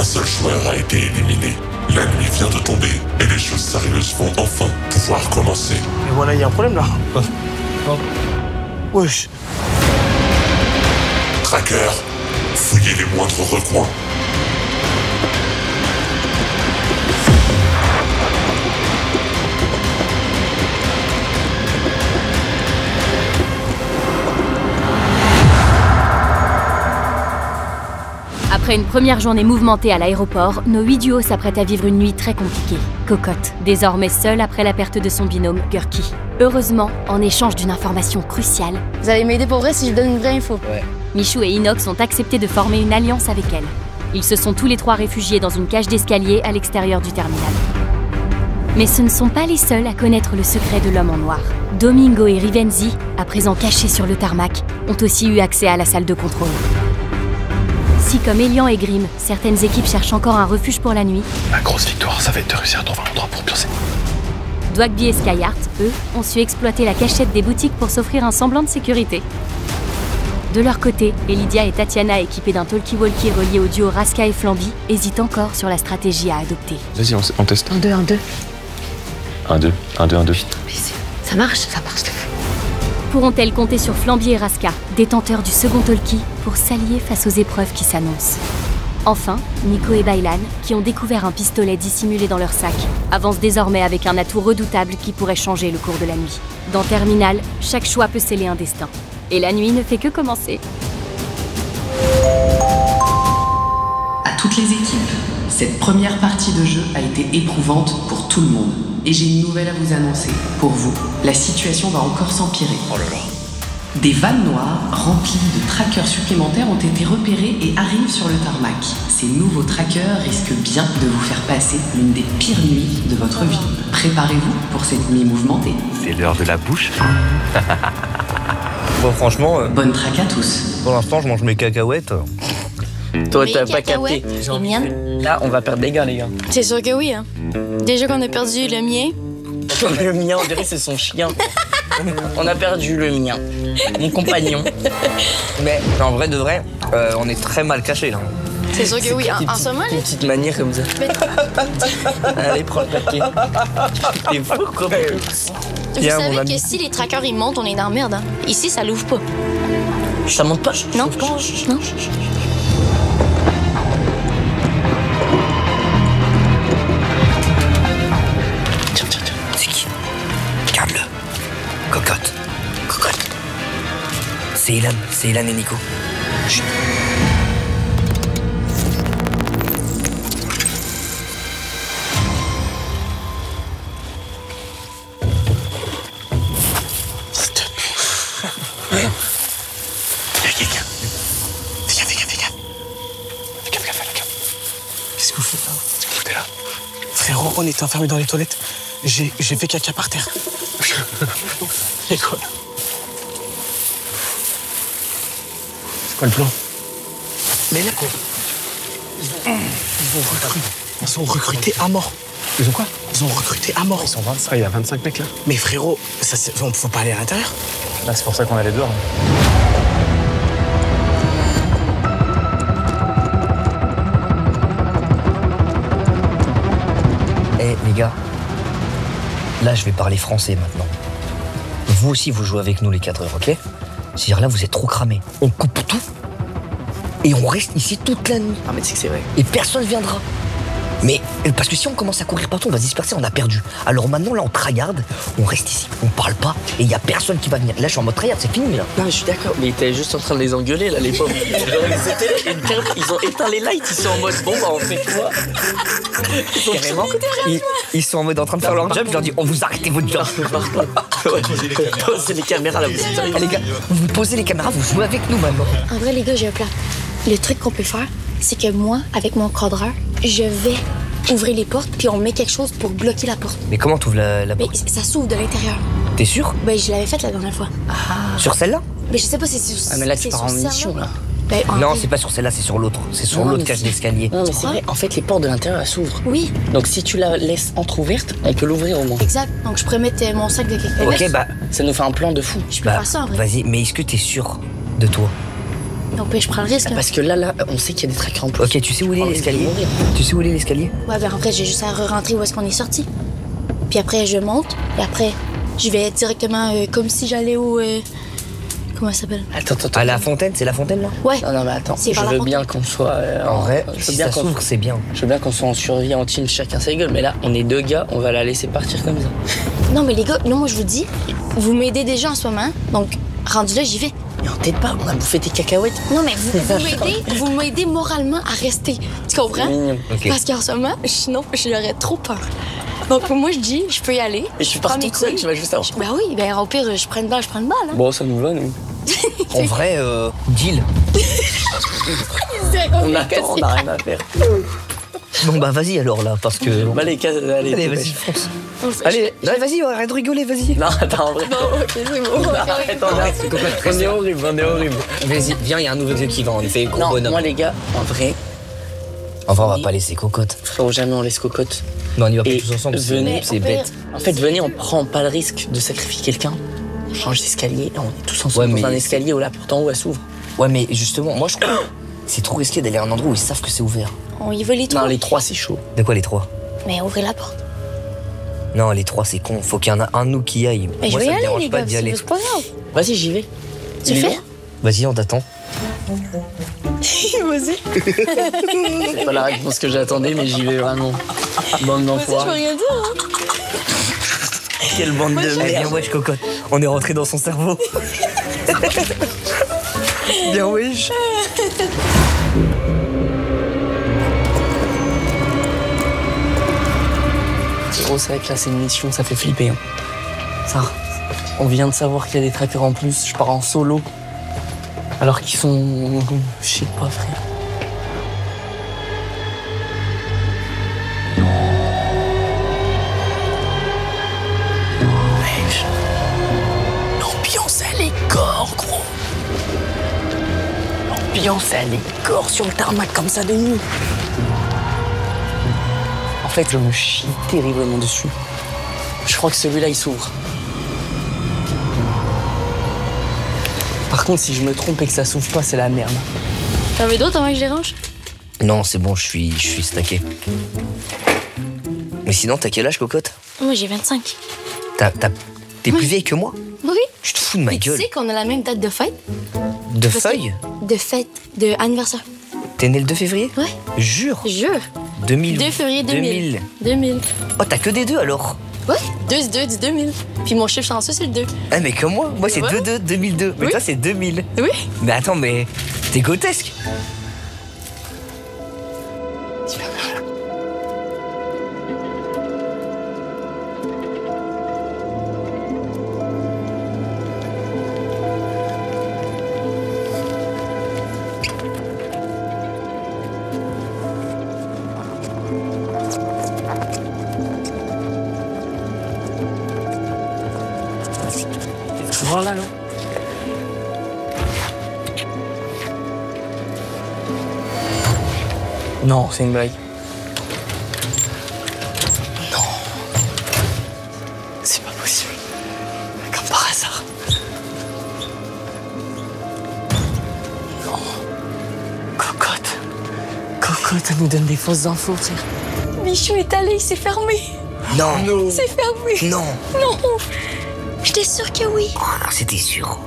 Un seul joueur a été éliminé. La nuit vient de tomber et les choses sérieuses vont enfin pouvoir commencer. Et voilà, il y a un problème là. Wesh. Tracker, fouillez les moindres recoins. Après une première journée mouvementée à l'aéroport, nos 8 duos s'apprêtent à vivre une nuit très compliquée. Cocotte, désormais seule après la perte de son binôme, Gurky. Heureusement, en échange d'une information cruciale, vous allez m'aider pour vrai si je donne une vraie info. Ouais. Michou et Inox ont accepté de former une alliance avec elle. Ils se sont tous les trois réfugiés dans une cage d'escalier à l'extérieur du terminal. Mais ce ne sont pas les seuls à connaître le secret de l'homme en noir. Domingo et Rivenzi, à présent cachés sur le tarmac, ont aussi eu accès à la salle de contrôle. Si comme Elian et Grimm, certaines équipes cherchent encore un refuge pour la nuit, Ma grosse victoire, ça va être de réussir à trouver un endroit pour pioncer. Dwagby et Skyheart, eux, ont su exploiter la cachette des boutiques pour s'offrir un semblant de sécurité. De leur côté, Elidia et Tatiana, équipées d'un talkie-walkie relié au duo Raska et Flamby, hésitent encore sur la stratégie à adopter. Vas-y, on teste. 1, 2, 1, 2. 1, 2, 1, 2, 1, 2. Ça marche, ça marche. Pourront-elles compter sur Flamby et Raska, détenteurs du second talkie, pour s'allier face aux épreuves qui s'annoncent? Enfin, Nico et Bailan, qui ont découvert un pistolet dissimulé dans leur sac, avancent désormais avec un atout redoutable qui pourrait changer le cours de la nuit. Dans Terminal, chaque choix peut sceller un destin. Et la nuit ne fait que commencer. À toutes les équipes, cette première partie de jeu a été éprouvante pour tout le monde. Et j'ai une nouvelle à vous annoncer. Pour vous, la situation va encore s'empirer. Oh là là. Des vannes noires remplies de trackers supplémentaires ont été repérés et arrivent sur le tarmac. Ces nouveaux trackers risquent bien de vous faire passer l'une des pires nuits de votre vie. Préparez-vous pour cette nuit mouvementée. C'est l'heure de la bouche. Bon, franchement, Bonne traque à tous. pour l'instant, je mange mes cacahuètes. Toi, Les t'as pas cacahuètes, capté. les miennes. Là, on va perdre des gars, les gars. C'est sûr que oui, hein. Déjà qu'on a perdu le mien. Le mien, on dirait c'est son chien. On a perdu le mien. Mon compagnon. Mais en vrai de vrai, on est très mal cachés là. C'est sûr que oui. En ce moment, là. Une petite manière comme ça. Allez, prends le papier. T'es fou comme Vous Bien, mon savez ami. que si les trackers ils montent, on est dans la merde. Hein. Ici, ça l'ouvre pas. Ça monte pas. Non. Non. Tiens. C'est qui? Regarde-le. Cocotte. C'est Elan et Nico. Chut. Qu'est-ce que vous faites là? Qu'est-ce que vous foutez là? Frérot, on était enfermés dans les toilettes. J'ai fait caca par terre. Et quoi? C'est quoi le plan? Mais là, quoi? Ils ont recruté à mort. Ils ont quoi? Ils ont recruté à mort. Ils sont 25. Il y a 25 mecs là. Mais frérot, on faut pas aller à l'intérieur? Là, c'est pour ça qu'on allait dehors. Eh les gars, là je vais parler français maintenant. Vous aussi vous jouez avec nous les cadreurs, ok? C'est-à-dire là vous êtes trop cramés. On coupe tout et on reste ici toute la nuit. Ah mais tu sais que c'est vrai. Et personne viendra. Mais parce que si on commence à courir partout, on va se disperser, on a perdu. Alors maintenant là on tryhard, on reste ici, on parle pas et il y a personne qui va venir. Là je suis en mode tryhard, c'est fini là. Non, je suis d'accord, mais t'es juste en train de les engueuler là, les pauvres. Ils ont éteint les lights, ils sont en mode bon, bah on fait quoi? Carrément, ils sont en mode en train de faire leur job, je leur dis on vous arrêtez votre job. C'est les caméras là, vous êtes sérieux? Ah, les gars, vous posez les caméras, vous jouez avec nous maintenant. En vrai, les gars, j'ai un plan. Le truc qu'on peut faire, c'est que moi, avec mon cadreur, je vais ouvrir les portes puis on met quelque chose pour bloquer la porte. Mais comment t'ouvres la Mais porte? ça s'ouvre de l'intérieur. T'es sûr? Ben, je l'avais faite la dernière fois. Sur celle-là? Mais je sais pas si c'est Ah mais là tu c'est pars en sur celle-là. mission là. Ben, en Non, fait- c'est pas sur celle-là, c'est sur l'autre. C'est sur l'autre cage d'escalier. Non, mais c'est vrai, en fait, les portes de l'intérieur, elles s'ouvrent. Oui, Donc, si tu la laisses entrouverte, on peut l'ouvrir au moins. exact. Donc, je pourrais mettre mon sac de cacahuètes. Ok, bah, Ça nous fait un plan de fou. Je peux bah faire ça en vrai. vas-y, mais est-ce que t'es sûr de toi? Donc, je prends le risque. Là. Parce que là, on sait qu'il y a des trackers en plus. Ok, tu sais où il est l'escalier? Tu sais où il est l'escalier? Ouais, ben après, j'ai juste à rentrer où est-ce qu'on est sorti. Puis après, je monte. Et après, je vais directement comme si j'allais au... comment ça s'appelle? Attends. À la fontaine, c'est la fontaine là? Ouais. Non, mais attends. C'est Je par la veux fontaine. bien qu'on soit... En vrai, je veux si bien ça qu'on s'ouvre, c'est bien. Je veux bien qu'on soit en survie, en team, chacun sa gueule. Mais là, on est 2 gars, on va la laisser partir comme ça. Non, mais les gars, non, moi, je vous dis, vous m'aidez déjà en ce moment. Donc, rendu là, j'y vais. Mais on t'aide pas, on a bouffé tes cacahuètes. Non, mais vous m'aidez moralement à rester. Tu comprends? Mignon. Ok. Parce qu'en ce moment, sinon, j'aurais trop peur. Donc, moi, je dis, je peux y aller. Et je suis partie toute seule, tu vas juste avant. Ben oui, ben au pire, je prends une balle, Hein. Bon, ça nous va, nous. En vrai, deal. On attend, on n'a rien à faire. Bon bah vas-y alors là, parce que... Bah, allez, Allez, vas-y, fonce. Allez, vas-y, arrête de rigoler, vas-y. Non, attends, en vrai. Non, ok, c'est bon. Arrête, on est horrible, Vas-y, viens, il y a un nouveau vieux qui va, on fait gros Non, bonhomme. moi, les gars, en vrai, En vrai, on va pas laisser cocotte. frérot, jamais on laisse cocotte. Non, on y va pas Et tous ensemble, venez, c'est bête. En fait, venez, on prend pas le risque de sacrifier quelqu'un. On change d'escalier et on est tous ensemble Ouais, dans un mais escalier où la porte en haut, elle s'ouvre. Ouais, mais justement, moi je trouve c'est trop risqué d'aller à un endroit où ils savent que c'est ouvert. On y va les trois. Non, les 3, c'est chaud. De quoi les 3? Mais ouvrez la porte. Non, les 3 c'est con, faut qu'il y en a un de nous qui aille. Mais moi je vais ça y me aller, dérange les pas gars, d'y aller. c'est pas grave. Vas-y, j'y vais. Tu Il est fais? loin. Vas-y, on t'attend. Vas-y. C'est pas la réponse que j'attendais, mais j'y vais vraiment. Bande Vas-y, je peux d'enfoirés. rien dire. Hein. Quelle bande de Eh bien, merde. wesh, cocotte, on est rentré dans son cerveau. Bien, wesh. Gros, c'est vrai que là, c'est une mission, ça fait flipper. Hein. Ça, on vient de savoir qu'il y a des trackers en plus. Je pars en solo. Alors qu'ils sont... Je sais pas, frère. Wesh. L'ambiance, elle est gore, gros. L'ambiance, elle est gore sur le tarmac comme ça de nuit. En fait, je me chie terriblement dessus. Je crois que celui-là, il s'ouvre. Par contre, si je me trompe et que ça s'ouvre pas, c'est la merde. T'en veux d'autres avant que je les range? Non, c'est bon, je suis stacké. Mais sinon, t'as quel âge, cocotte? Moi, j'ai 25. T'es plus vieille que moi? Oui. Je te fous de ma Mais tu gueule. sais qu'on a la même date de fête? De Parce que- feuilles? De fête, de anniversaire. T'es né le 2 février? Ouais. Jure. Jure. 2000. 2 février 2000. 2000. Oh, t'as que des 2 alors? Ouais, 2 du 2000. Puis mon chiffre chanceux, c'est le 2. Ah, mais comme moi, c'est Ouais. 2-2, 2002. Mais Oui. toi, c'est 2000. Oui. Mais attends, mais t'es grotesque. Toujours là, non? Non, c'est une blague. Non. C'est pas possible. Comme par hasard. Non. Cocotte. Cocotte, elle nous donne des fausses infos, frère. Michou est allé, il s'est fermé. Non. C'est fermé. Non. Non. J'étais sûre que oui. Oh, c'était sûr.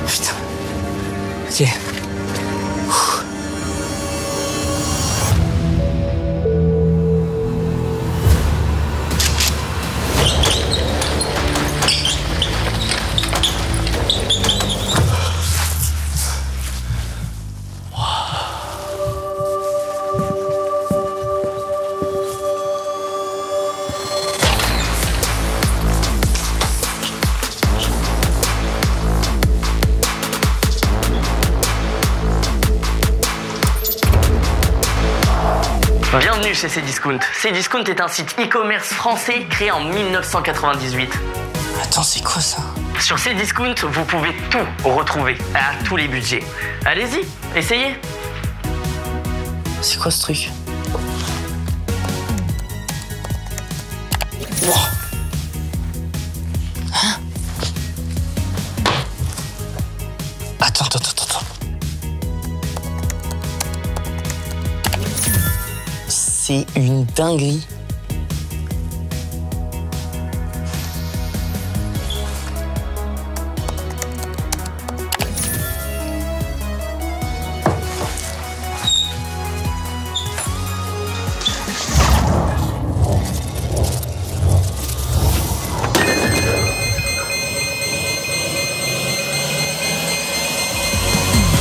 Putain. Ok. Bienvenue chez Cdiscount. Cdiscount est un site e-commerce français créé en 1998. Attends, c'est quoi ça? Sur Cdiscount, vous pouvez tout retrouver à tous les budgets. Allez-y, essayez. C'est quoi ce truc? Wow. Hein? Attends. C'est une dinguerie.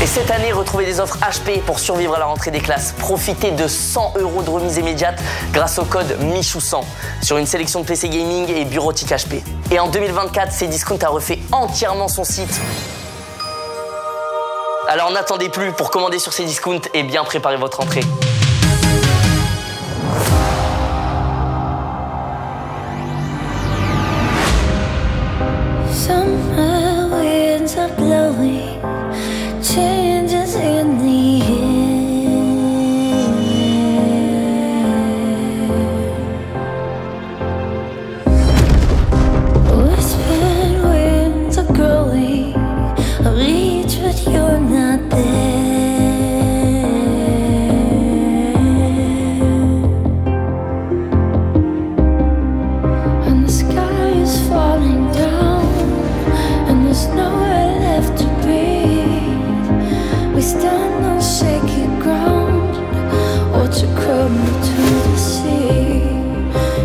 Cette année, retrouvez des offres HP pour survivre à la rentrée des classes. Profitez de 100 € de remise immédiate grâce au code Michou100 sur une sélection de PC gaming et bureautique HP. Et en 2024, Cdiscount a refait entièrement son site. Alors n'attendez plus pour commander sur Cdiscount et bien préparer votre rentrée. Changes in the air. Whispered winds are growing. I reach, but you're not there. And the sky is falling down, and there's nowhere left to be. We stand on shaky ground, watch it crumble to the sea.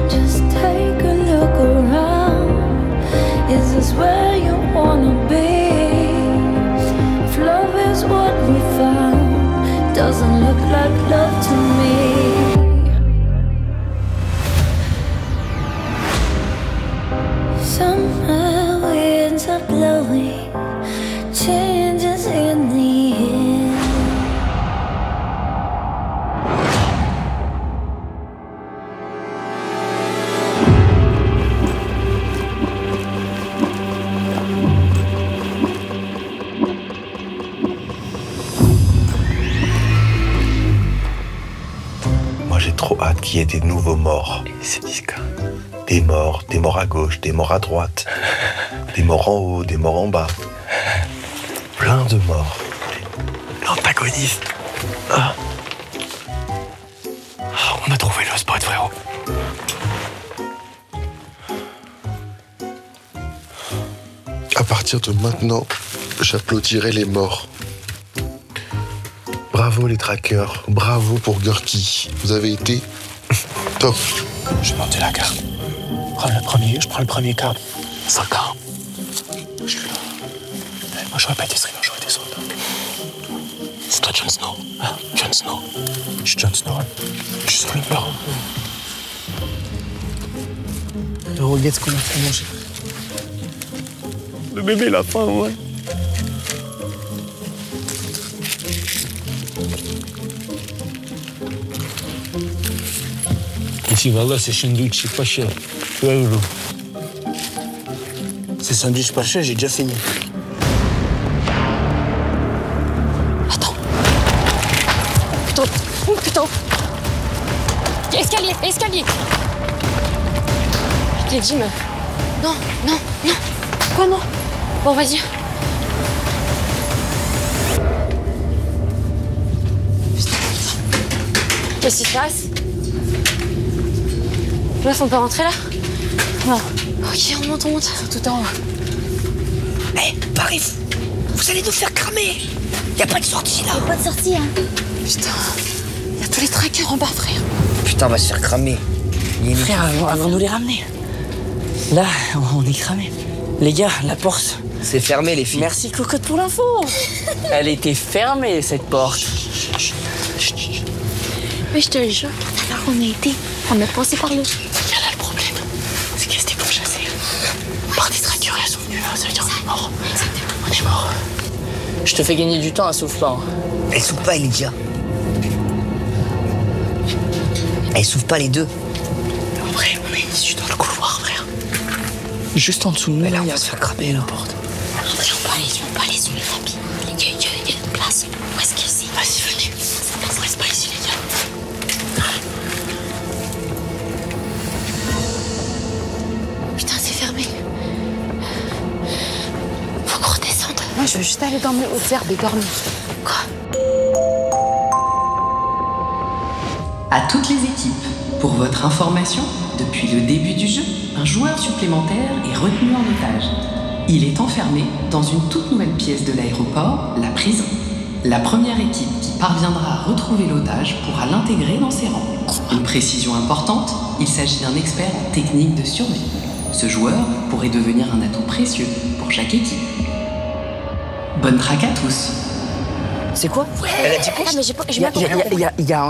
Just take a look around. Is this where you wanna be? If love is what we found, doesn't look like love to me. Summer winds are blowing, changes in the air. Moi j'ai trop hâte qu'il y ait des nouveaux morts. C'est disque. Des morts à gauche, des morts à droite, des morts en haut, des morts en bas. Plein de morts. L'antagoniste. On a trouvé le spot, frérot. À partir de maintenant, j'applaudirai les morts. Bravo les trackers, bravo pour Gurki. Vous avez été top. Je vais monter la carte. Je prends le premier câble. 5 ans. Je suis là. Moi, j'aurais pas été streamer, j'aurais été soldat. C'est toi, Jon Snow. Ah, Jon Snow. Je suis Jon Snow. Je suis streamer. Regarde ce qu'on a fait manger. Le bébé, il a faim, ouais. Ici, voilà, c'est sandwich, c'est pas cher. 3 €. C'est sandwich pas cher, j'ai déjà fini. Attends. Putain. Escalier. Je te l'ai dit, mais... Non. Quoi, non? Bon, vas-y. Qu'est-ce qui se passe? Meuf, on peut rentrer là? Non. Ok, on monte. Tout en haut. Hé, Parif, vous allez nous faire cramer. Y a pas de sortie là. Y a pas de sortie, hein. Putain, y a tous les trackers en bas, frère. Putain, on va se faire cramer. Frère, avant de nous les ramener. Là, on est cramé. Les gars, la porte. C'est fermé, les filles. Merci, Cocotte, pour l'info. Elle était fermée, cette porte. Mais je te le jure, tout à l'heure, on a été. On a passé par là. Là, le problème, c'est qu'elles étaient pourchassées par des trackers et elles sont venues là. Ça veut dire qu'on est mort. On est mort. Je te fais gagner du temps, elle souffle pas. Elle souffle pas, Elydia. Elle souffle pas les deux. En vrai, on a une issue dans le couloir, frère. Juste en dessous de nous, là, il y a se faire cramer, là. porte. Si on peut aller sur les tapis. Il y a une place. Où est-ce que c'est? Vas-y, venez. On reste pas ici, les gars. Putain, c'est fermé. Faut qu'on redescende. Moi, je veux juste aller dans mes hautes herbes et dormir. Quoi? À toutes les équipes, pour votre information, depuis le début du jeu, un joueur supplémentaire est retenu en otage. Il est enfermé dans une toute nouvelle pièce de l'aéroport, la prison. La première équipe qui parviendra à retrouver l'otage pourra l'intégrer dans ses rangs. Une précision importante, il s'agit d'un expert en technique de survie. Ce joueur pourrait devenir un atout précieux pour chaque équipe. Bonne traque à tous. C'est quoi? Elle a dit quoi? Mais j'ai pas compris. Il y a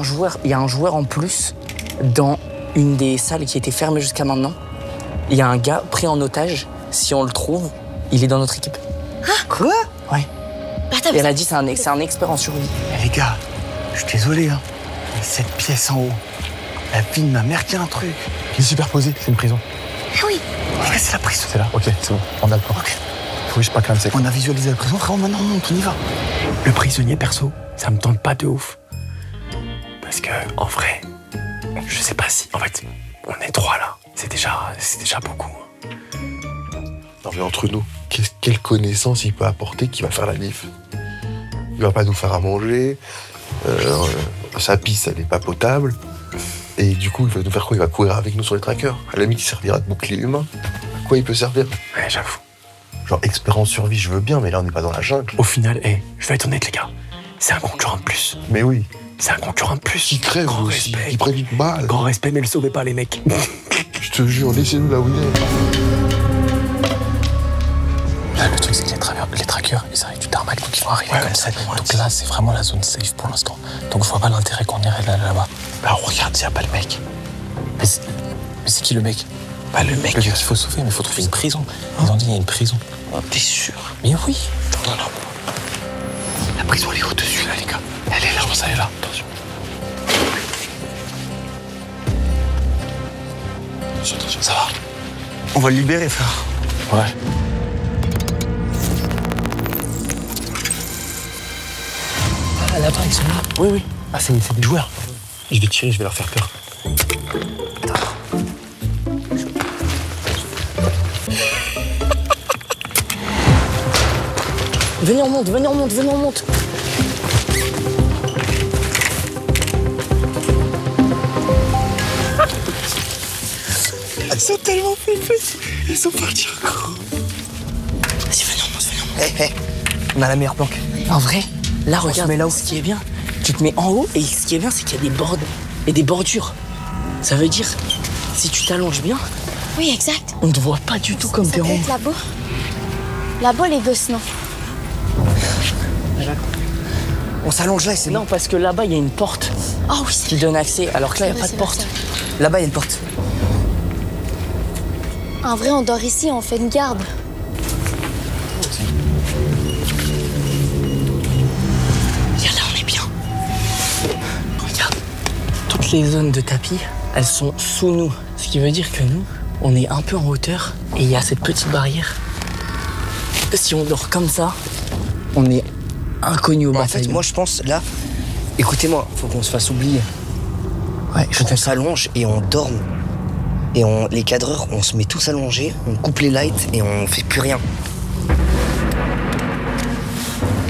un joueur en plus dans une des salles qui était fermée jusqu'à maintenant. Il y a un gars pris en otage. Si on le trouve, il est dans notre équipe. Quoi? Ouais. Attends, Et elle a dit c'est un expert en survie. Les gars, je suis désolé, hein. Mais cette pièce en haut, la vie de ma mère, qu'il y a un truc. Il est superposé, c'est une prison. Ah oui. Ouais, c'est la prison. C'est là, ok, c'est bon, on a le plan. Ok. Oui, je sais pas quand même, c'est quoi. On a visualisé la prison, frérot, maintenant on monte, on y va. Le prisonnier, perso, ça me tente pas de ouf. Parce que, en vrai, je sais pas si... En fait, on est 3 là. C'est déjà beaucoup. Non mais entre nous, quelle connaissance il peut apporter qui va faire la diff? Il va pas nous faire à manger, sa pisse elle est pas potable, et du coup il va nous faire quoi? Il va courir avec nous sur les trackers. À la limite il servira de bouclier humain. À quoi il peut servir? Ouais, j'avoue. Genre expert en survie je veux bien, mais là on n'est pas dans la jungle. Au final, je vais être honnête les gars, c'est un concurrent de plus. Mais oui. C'est un concurrent de plus. Qui crève Grand aussi, respect. qui prenne une balle. Grand respect, mais le sauvez pas les mecs. Je te jure, laissez-nous là où il est. Là, le truc, c'est que les trackers, ils arrivent du tarmac, donc ils vont arriver comme ça. Donc là, c'est vraiment la zone safe pour l'instant. Donc je vois pas l'intérêt qu'on irait là-bas. Bah, regarde, s'il n'y a pas le mec. Mais c'est qui le mec? Bah, le mec qu'il faut sauver, mais il faut trouver une prison. Ils ont dit, il y a une prison. Oh, t'es sûr? Mais oui. Non. La prison, elle est au-dessus, là, les gars. Elle est là, je pense, elle est là. Attention. Attention, ça va. On va le libérer, frère. Ouais. Ah, là-bas, ils sont là. Oui. Ah, c'est des joueurs. Je vais tirer, je vais leur faire peur. Venez, on monte. Ils sont tellement flippés. Ils sont partis encore. Vas-y, venez, on monte. On a la meilleure planque. En vrai, là, regarde, là où ce qui est bien, tu te mets en haut et ce qui est bien, c'est qu'il y a des bords et des bordures. Ça veut dire, si tu t'allonges bien, Oui, exact. on ne te voit pas du tout comme Ça t'es peut en haut. être là-bas. Là-bas, les gosses, non. On s'allonge là et c'est non, parce que là-bas, il y a une porte Oui, qui donne accès, alors que là, il n'y a pas de porte. Là-bas, il y a une porte. En vrai, on dort ici, on fait une garde. Regarde, là, on est bien. Regarde, toutes les zones de tapis, elles sont sous nous. Ce qui veut dire que nous, on est un peu en hauteur et il y a cette petite barrière. Si on dort comme ça, on est inconnu au bataillon. En fait, moi, je pense, là, écoutez-moi, faut qu'on se fasse oublier. Ouais, faut qu'on s'allonge et on dorme. Et les cadreurs, on se met tous allongés, on coupe les lights et on fait plus rien.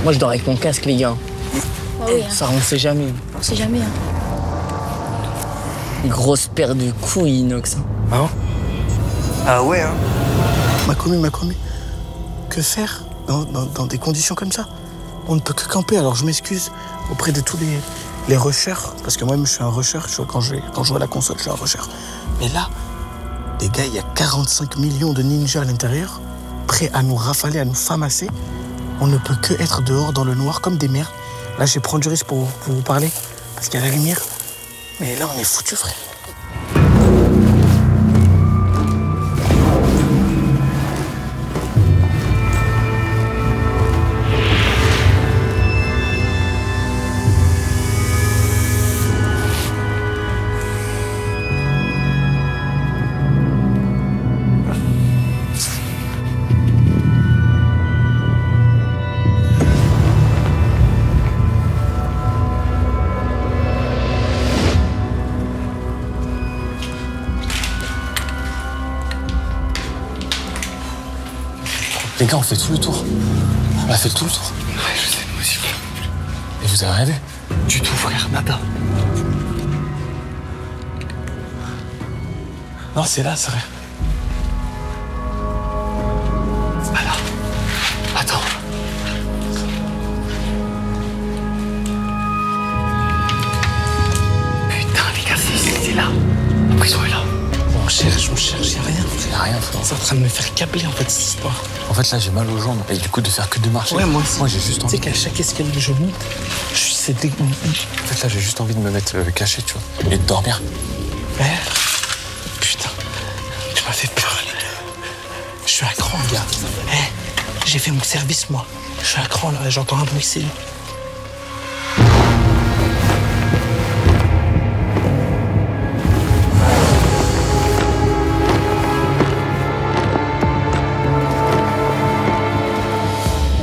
Moi, je dors avec mon casque, les gars. Oui, hein. Ça, on sait jamais. On sait jamais, hein. Une grosse paire de couilles inox. Hein? Ah ouais, hein? Macomé. Que faire dans des conditions comme ça? On ne peut que camper, alors je m'excuse auprès de tous les rushers, parce que moi-même je suis un rusher, quand je joue à la console, je suis un rusher. Mais là, les gars, il y a 45 millions de ninjas à l'intérieur, prêts à nous rafaler, à nous famasser. On ne peut que être dehors dans le noir comme des merdes. Là, je vais prendre du risque pour vous parler, parce qu'il y a la lumière. Mais là, on est foutus, frère. Les gars, on fait tout le tour. On a fait tout le tour. Ouais, je sais, moi aussi. Et vous avez rien vu? Du tout, frère, nada. Non, c'est là, c'est vrai. Voilà. Attends. Putain, les gars, c'est là. La prison est là. On cherche, y'a rien. Y'a rien, frère. C'est en train de me faire câbler, en fait, cette histoire. En fait, là, j'ai mal aux jambes. Et du coup, de faire que de marcher. Ouais, moi aussi. Moi, j'ai juste envie. Tu sais qu'à chaque escalier que je monte, c'est dégoûtant. En fait, là, j'ai juste envie de me mettre caché, tu vois. Et de dormir. Ouais. Putain. Tu m'as fait peur, les gars. Je suis à cran, gars. J'ai fait mon service, moi. Je suis à cran, là. J'entends un bruit, c'est lui.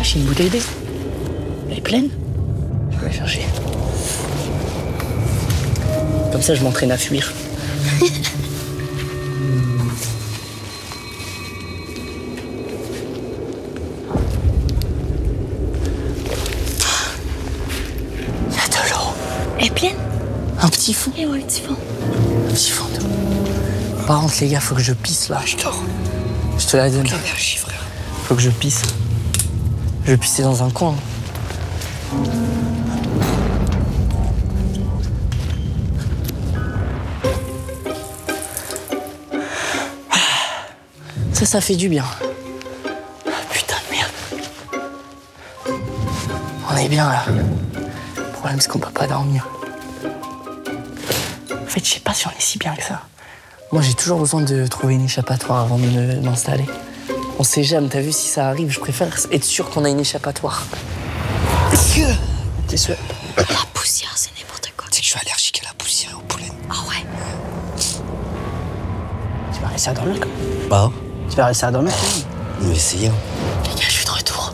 J'ai une bouteille d'eau. Elle est pleine. Je vais la faire chier. Comme ça, je m'entraîne à fuir. Il y a de l'eau. Elle est pleine? Un petit fond. Et ouais, un petit fond. Un petit fond d'eau. Par contre, les gars, faut que je pisse là. Je dors. Je te la donne. Quelle énergie, frère. Faut que je pisse. Je vais pisser dans un coin. Ça fait du bien. Putain de merde. On est bien là. Le problème, c'est qu'on peut pas dormir. En fait, je sais pas si on est si bien que ça. Moi, j'ai toujours besoin de trouver une échappatoire avant de m'installer. On sait jamais, t'as vu, si ça arrive, je préfère être sûr qu'on a une échappatoire. T'es sûr? La poussière, c'est n'importe quoi. Tu sais que je suis allergique à la poussière et au pollen. Ah ouais? Tu vas rester à dormir quoi? Bah, Tu vas rester à dormir? on va essayer. Hein. Les gars, je suis de retour.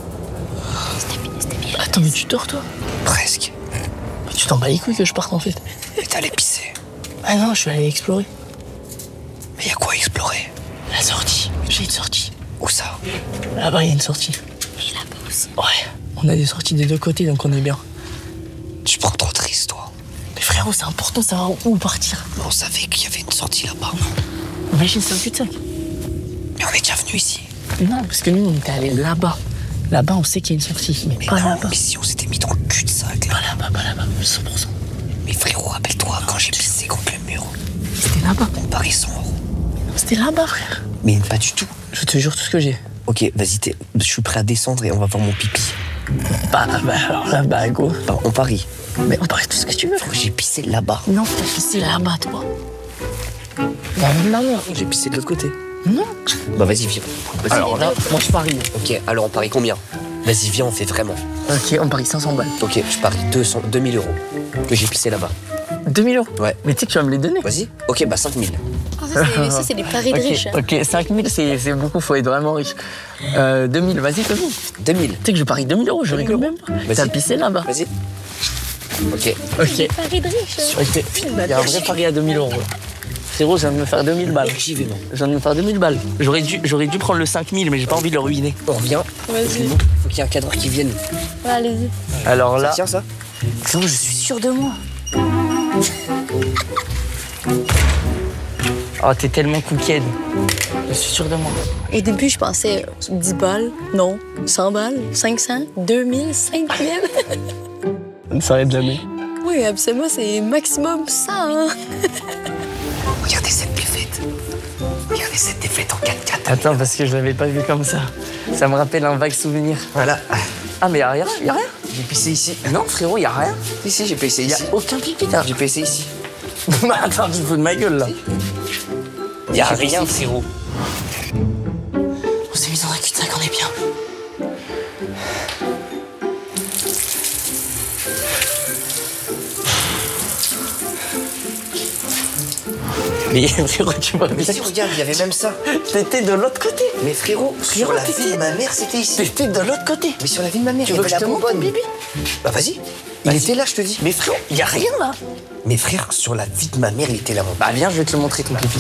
C'était bien. Attends, mais tu dors toi? Presque. Mais tu t'en bats les couilles que je parte en fait. Mais t'es allé pisser. Ah non, je suis allé explorer. Mais y a quoi à explorer? La sortie. J'ai une sortie. Où ça? Là-bas, il y a une sortie. Et là-bas aussi. Ouais. On a des sorties des deux côtés, donc on est bien. Tu prends trop de risques, toi. Mais frérot, c'est important de savoir où partir. On savait qu'il y avait une sortie là-bas. Imagine, c'est un cul-de-sac. Mais on est déjà venu ici. Non, parce que nous, on était allés là-bas. Là-bas, on sait qu'il y a une sortie, mais pas là-bas. Mais si on s'était mis dans le cul-de-sac. Pas là-bas, 100%. Mais frérot, rappelle-toi, quand j'ai pissé contre le mur. C'était là-bas. On parie 100 €. C'était là-bas, frère. Mais pas du tout. Je te jure tout ce que j'ai. Ok, vas-y, je suis prêt à descendre et on va voir mon pipi. Alors là, go. Bah, on parie. Mais on parie tout ce que tu veux. J'ai pissé là-bas. Non, t'as pissé là-bas, toi. Non. J'ai pissé de l'autre côté. Non. Bah, vas-y, viens. Vas-y. Alors là, moi, je parie. Ok, alors on parie combien? Vas-y, viens, on fait vraiment. Ok, on parie 500 balles. Ok, je parie 2000 € que j'ai pissé là-bas. 2000 €? Ouais. Mais tu sais que tu vas me les donner. Vas-y. Ok, bah 5000. Ça, c'est des paris de riches. Ok, 5000, c'est beaucoup, faut être vraiment riche. 2000, vas-y, 2000. 2000. Tu sais que je parie 2000 €, je rigole même pas. Vas-y. T'as pissé là-bas. Vas-y. Ok. Des paris de riches. Ok, il y a un vrai pari à 2000 €. Frérot, je viens de me faire 2000 balles. J'y vais, non. Je viens de me faire 2000 balles. J'aurais dû prendre le 5000, mais j'ai pas envie de le ruiner. On revient. Vas-y. Faut qu'il y ait un cadreur qui vienne. Ouais, allez-y. Alors là. Tiens, ça. Frérot, je suis sûr de moi. Oh, t'es tellement coquette. Je suis sûr de moi. Au début, je pensais 10 balles, non. 100 balles, 500, 2000, 5000. Ça ne s'arrête jamais. Oui, absolument, c'est maximum 100. Hein? Regardez cette défaite. Regardez cette défaite en 4-4. Attends, parce que je l'avais pas vu comme ça. Ça me rappelle un vague souvenir. Voilà. Ah, mais y'a rien, J'ai pissé ici. Non, frérot, y'a rien. Ici, j'ai pissé ici. Y'a aucun pipi, là. J'ai pissé ici. Attends, tu te fous de ma gueule, là. Y'a rien, frérot. On s'est mis dans un cul-de-sac, on est bien. Mais frérot, tu m'as vu. Mais si, regarde, il y avait même ça. T'étais de l'autre côté. Mais frérot, sur la vie de ma mère, c'était ici. T'étais de l'autre côté. Mais sur la vie de ma mère, Tu il y veux que avait je la te montre bonbonne. ton bibi? Bah vas-y. Il était là, je te dis. Mais frérot, y a rien là. Mais frère, sur la vie de ma mère, il était là. Bah viens, je vais te le montrer ton pipi.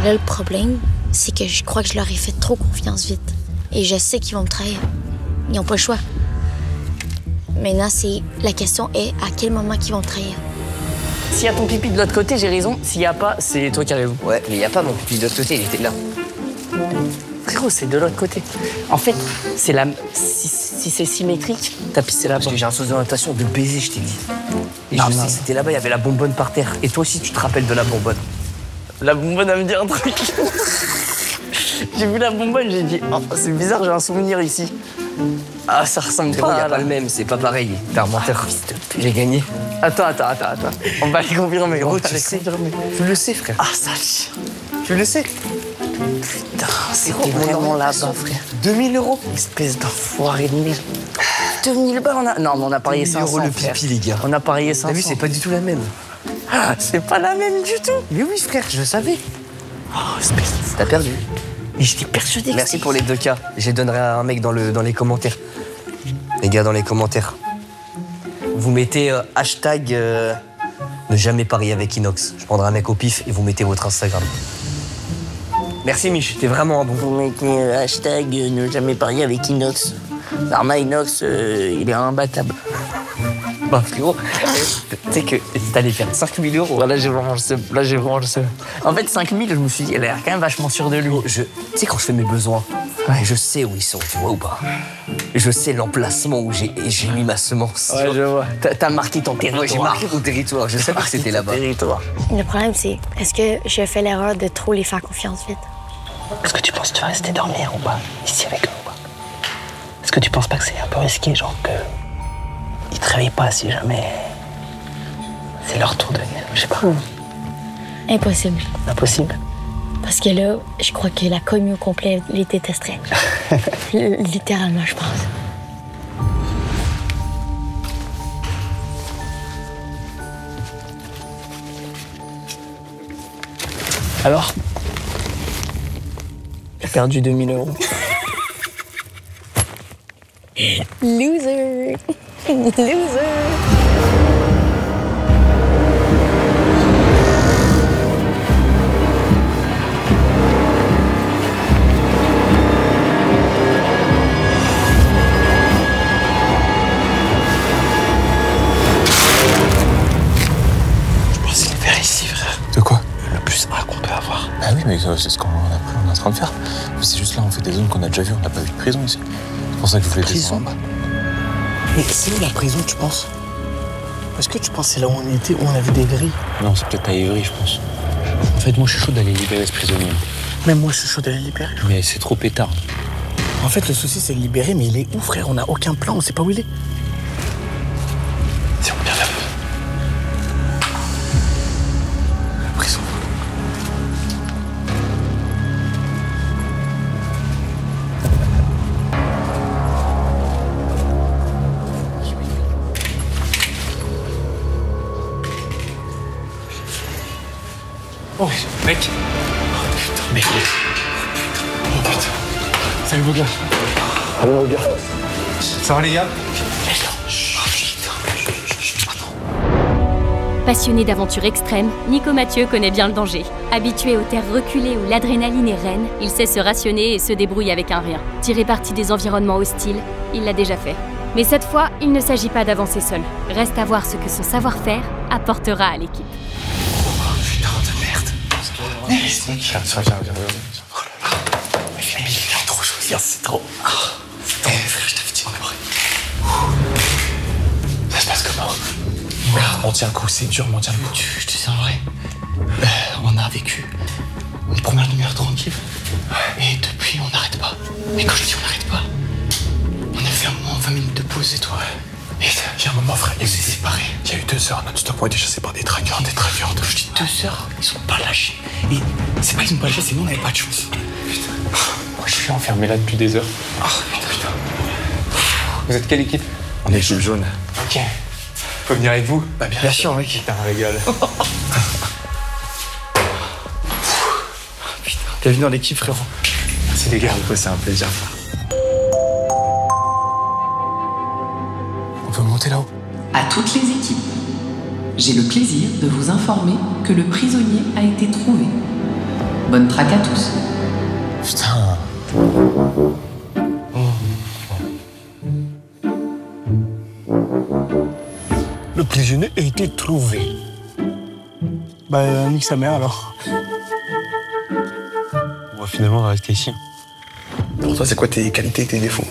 Là, le problème, c'est que je crois que je leur ai fait trop confiance vite. Et je sais qu'ils vont me trahir. Ils n'ont pas le choix. Maintenant, la question est à quel moment qu'ils vont me trahir. S'il y a ton pipi de l'autre côté, j'ai raison. S'il n'y a pas, c'est toi qui as raison. Ouais, mais il n'y a pas mon pipi de l'autre côté, il était là. Frérot, c'est de l'autre côté. En fait, c'est la... si c'est symétrique, t'as pissé là-bas. Parce que j'ai un sens d'orientation de baiser, je t'ai dit. Et Non, je non. sais, c'était là-bas, il y avait la bonbonne par terre. Et toi aussi, tu te rappelles de la bonbonne. La bonbonne, elle me dit un truc. J'ai vu la bonbonne, j'ai dit, oh, c'est bizarre, j'ai un souvenir ici. Ah, ça ressemble Frérot, il n'y pas a à pas le même, c'est pas pareil. T'es un menteur. J'ai gagné. Attends. On va les confirmer. Gros, on va tu les sais. confirmer. Tu le sais, frère. Ah, sale. Tu le sais. Putain, Frérot, c'était mon vraiment orientation, là-bas, frère. 2000 €. Espèce d'enfoiré de merde. 2000 balles, on a... Non, mais on a parié 2000 500, € le frère. pipi, les gars. On a parié 500. T'as vu, c'est pas du tout la même. Ah, c'est pas la même du tout. Mais oui, frère, je savais. Oh, espèce de... T'as perdu. Mais j'étais persuadé que Merci pour les 2 cas. Je les donnerai à un mec dans les commentaires. Les gars, dans les commentaires. Vous mettez hashtag ne jamais parier avec Inox. Je prendrai un mec au pif et vous mettez votre Instagram. Merci Mich, t'es vraiment un bon. Vous mettez hashtag ne jamais parier avec Inox. L'arma Inox, il est imbattable. Bah frérot, tu sais que t'allais perdre 5000 €. Voilà, j'ai vraiment le seum. En fait, 5000, je me suis dit, il a l'air quand même vachement sûr de lui. Tu sais, quand je fais mes besoins, je sais où ils sont, tu vois ou pas? Je sais l'emplacement où j'ai mis ma semence. Ouais, je vois. T'as marqué ton territoire. Ouais, j'ai marqué mon territoire. Je savais que c'était là-bas. Le problème, c'est est-ce que j'ai fait l'erreur de trop les faire confiance vite? Est-ce que tu penses que tu vas rester dormir ou pas, ici avec eux ou pas? Est-ce que tu penses pas que c'est un peu risqué, genre que ils te réveillent pas si jamais c'est leur tour de venir, je sais pas. Impossible. Impossible. Parce que là, je crois que la commune au complet les détesterait. Littéralement, je pense. Alors, j'ai perdu 2000 €. Loser! Loser! Je pense qu'il est vers ici, frère. De quoi? Le plus 1 qu'on peut avoir. Ah oui, mais c'est ce qu'on est en train de faire. C'est juste là, on fait des zones qu'on a déjà vues, on n'a pas vu de prison ici. C'est pour ça que je voulais Prison? descendre. Mais c'est où la prison, tu penses? Est-ce que tu penses que c'est là où on était, où on a vu des grilles? Non, c'est peut-être à Ivry, je pense. En fait, moi, je suis chaud d'aller libérer ce prisonnier. Même moi, je suis chaud d'aller le libérer. Mais c'est trop pétard. En fait, le souci, c'est de le libérer, mais il est où, frère? On n'a aucun plan, on sait pas où il est. Si on vient là. La prison. Oh, mec. Oh putain, mec. Oh putain. Salut, beau gars. Allô, beau gars. Ça va, les gars? Passionné d'aventures extrêmes, Nico Mathieu connaît bien le danger. Habitué aux terres reculées où l'adrénaline est reine, il sait se rationner et se débrouille avec un rien. Tirer parti des environnements hostiles, il l'a déjà fait. Mais cette fois, il ne s'agit pas d'avancer seul. Reste à voir ce que son savoir-faire apportera à l'équipe. Putain de merde. Viens. Oh là là. Mais il est trop chaud. C'est trop. Frère, je t'avais dit, on est prêt. Ça se passe comment? On tient le coup, c'est dur, mais on tient le coup. Je te dis en vrai. On a vécu une première demi-heure tranquille. Et depuis, on n'arrête pas. Mais quand je dis on n'arrête pas, on a fait un moment 20 minutes de pause et toi. Et il y a un moment, frère, on s'est séparés. Il y a eu 2 heures non-stop, on a été chassés par des traqueurs. Quand je dis 2 heures, ils sont pas lâchés. Et c'est pas qu'ils ont pas lâché, c'est nous, on n'avait pas de chance. Putain. Moi, je suis enfermé là depuis des heures. Oh putain. Vous êtes quelle équipe? On est l'équipe jaune. Ok. Je peux venir avec vous? Bah bien sûr, mec. Putain, un régal. Putain. Bienvenue dans l'équipe, frérot. Merci les gars, c'est un plaisir. On peut monter là-haut? À toutes les équipes, j'ai le plaisir de vous informer que le prisonnier a été trouvé. Bonne traque à tous. Putain. Le prisonnier a été trouvé. Bah, nique sa mère alors. Bon, finalement, on va rester ici. Pour toi, c'est quoi tes qualités et tes défauts?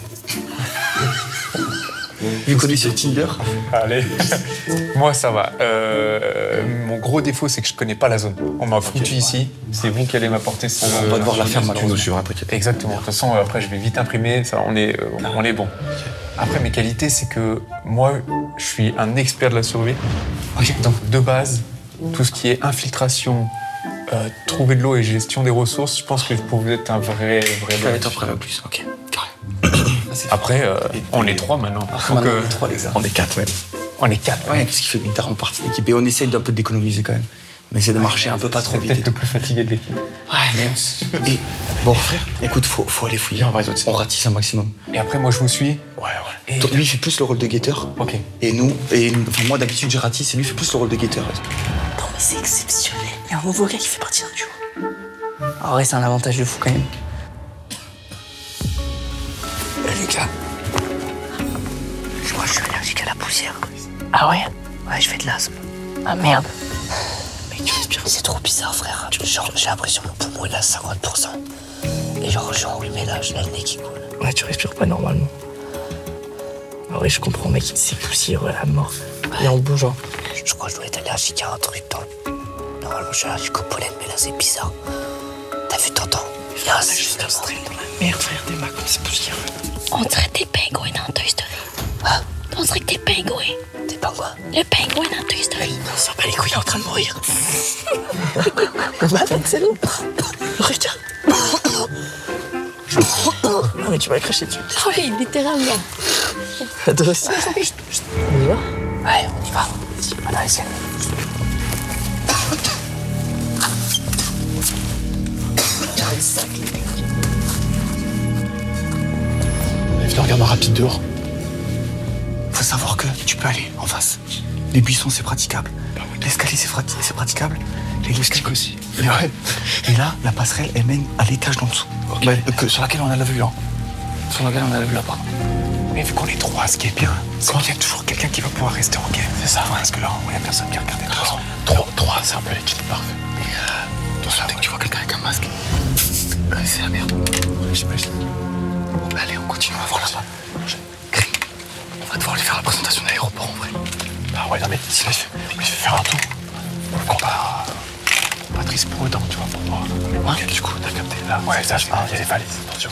Vu qu'on est sur Tinder. Allez, moi ça va. Mon gros défaut, c'est que je connais pas la zone. On m'a foutu ici, c'est vous qui allez m'apporter ça. On va devoir la faire maintenant, tu nous suivras, t'inquiète. Exactement, de toute façon, après je vais vite imprimer, ça, on est bon. Après, mes qualités, c'est que moi, je suis un expert de la survie. Donc, de base, tout ce qui est infiltration, trouver de l'eau et gestion des ressources, je pense que vous êtes un vrai Toi, après la plus, ok. Après, on est 3 maintenant. Après, maintenant, on est 3, les gars. On est 4, ouais. On est 4. Ouais, parce qu'il fait tard en partie de l'équipe. Et on essaye d'un peu d'économiser quand même. On essaie de marcher un peu pas trop vite. Peut-être le plus fatigué de l'équipe. Ouais, mais... Et, bon, frère, écoute, faut aller fouiller. On ratisse un maximum. Et après, moi, je vous suis. Ouais. Et... Lui, il fait plus le rôle de guetteur. Ok. Et enfin, moi, d'habitude, je ratisse et lui, il fait plus le rôle de guetteur. Non, mais c'est exceptionnel. Il y a un nouveau gars qui fait partie d'un duo. En vrai, c'est un avantage de fou quand même. Les gars, je crois que je suis allergique à la poussière. Ah ouais? Ouais, je fais de l'asthme. Ah merde. Mais tu respires, c'est trop bizarre, frère. Genre, j'ai l'impression que mon poumon il a 50%. Et genre, je suis enrhumé là, j'ai le nez qui coule. Ouais, tu respires pas normalement. Ah ouais, je comprends, mec, c'est poussiéreux à mort. Et en bougeant. Je crois que je dois être allergique à un truc Normalement, je suis allergique au pollen, mais là, c'est bizarre. T'as vu, t'entends? Là, c'est justement. Merde, frère, des macs, c'est poussiéreux. On dirait des pingouins dans Toy Story. Hein? On dirait que des pingouins. Des pingouins? Le pingouin dans Toy Story. On s'en bat les couilles, il est en train de mourir. Bah, c'est l'eau. Regarde. Non, mais tu vas le cracher dessus. Oui, littéralement. Toi aussi. On y va? Ouais, on y va. Voilà, essaye. Viens, regarde ma rapide dehors. Faut savoir que tu peux aller en face. Les buissons, c'est praticable. L'escalier, c'est praticable. Les loustiques aussi. Ouais. Et là, la passerelle, elle mène à l'étage d'en dessous. Sur laquelle on a la vue, là. Sur laquelle on a la vue là-bas. Mais vu qu'on est 3, ce qui est bien, c'est qu'il y a toujours quelqu'un qui va pouvoir rester en game. C'est ça, parce que là, il n'y a personne qui regarde. 3, c'est un peu l'équipe parfait. Attention, dès que tu vois quelqu'un avec un masque, c'est la merde. J'imagine. Bon, allez, on continue, on va voir là-bas. On va devoir lui faire la présentation de l'aéroport en vrai. Ah ouais, non mais il fait faire un tour. Pas triste pour autant, tu vois, pour moi. Ouais, du coup, t'as capté là. Ouais, ça, il y a des valises, attention.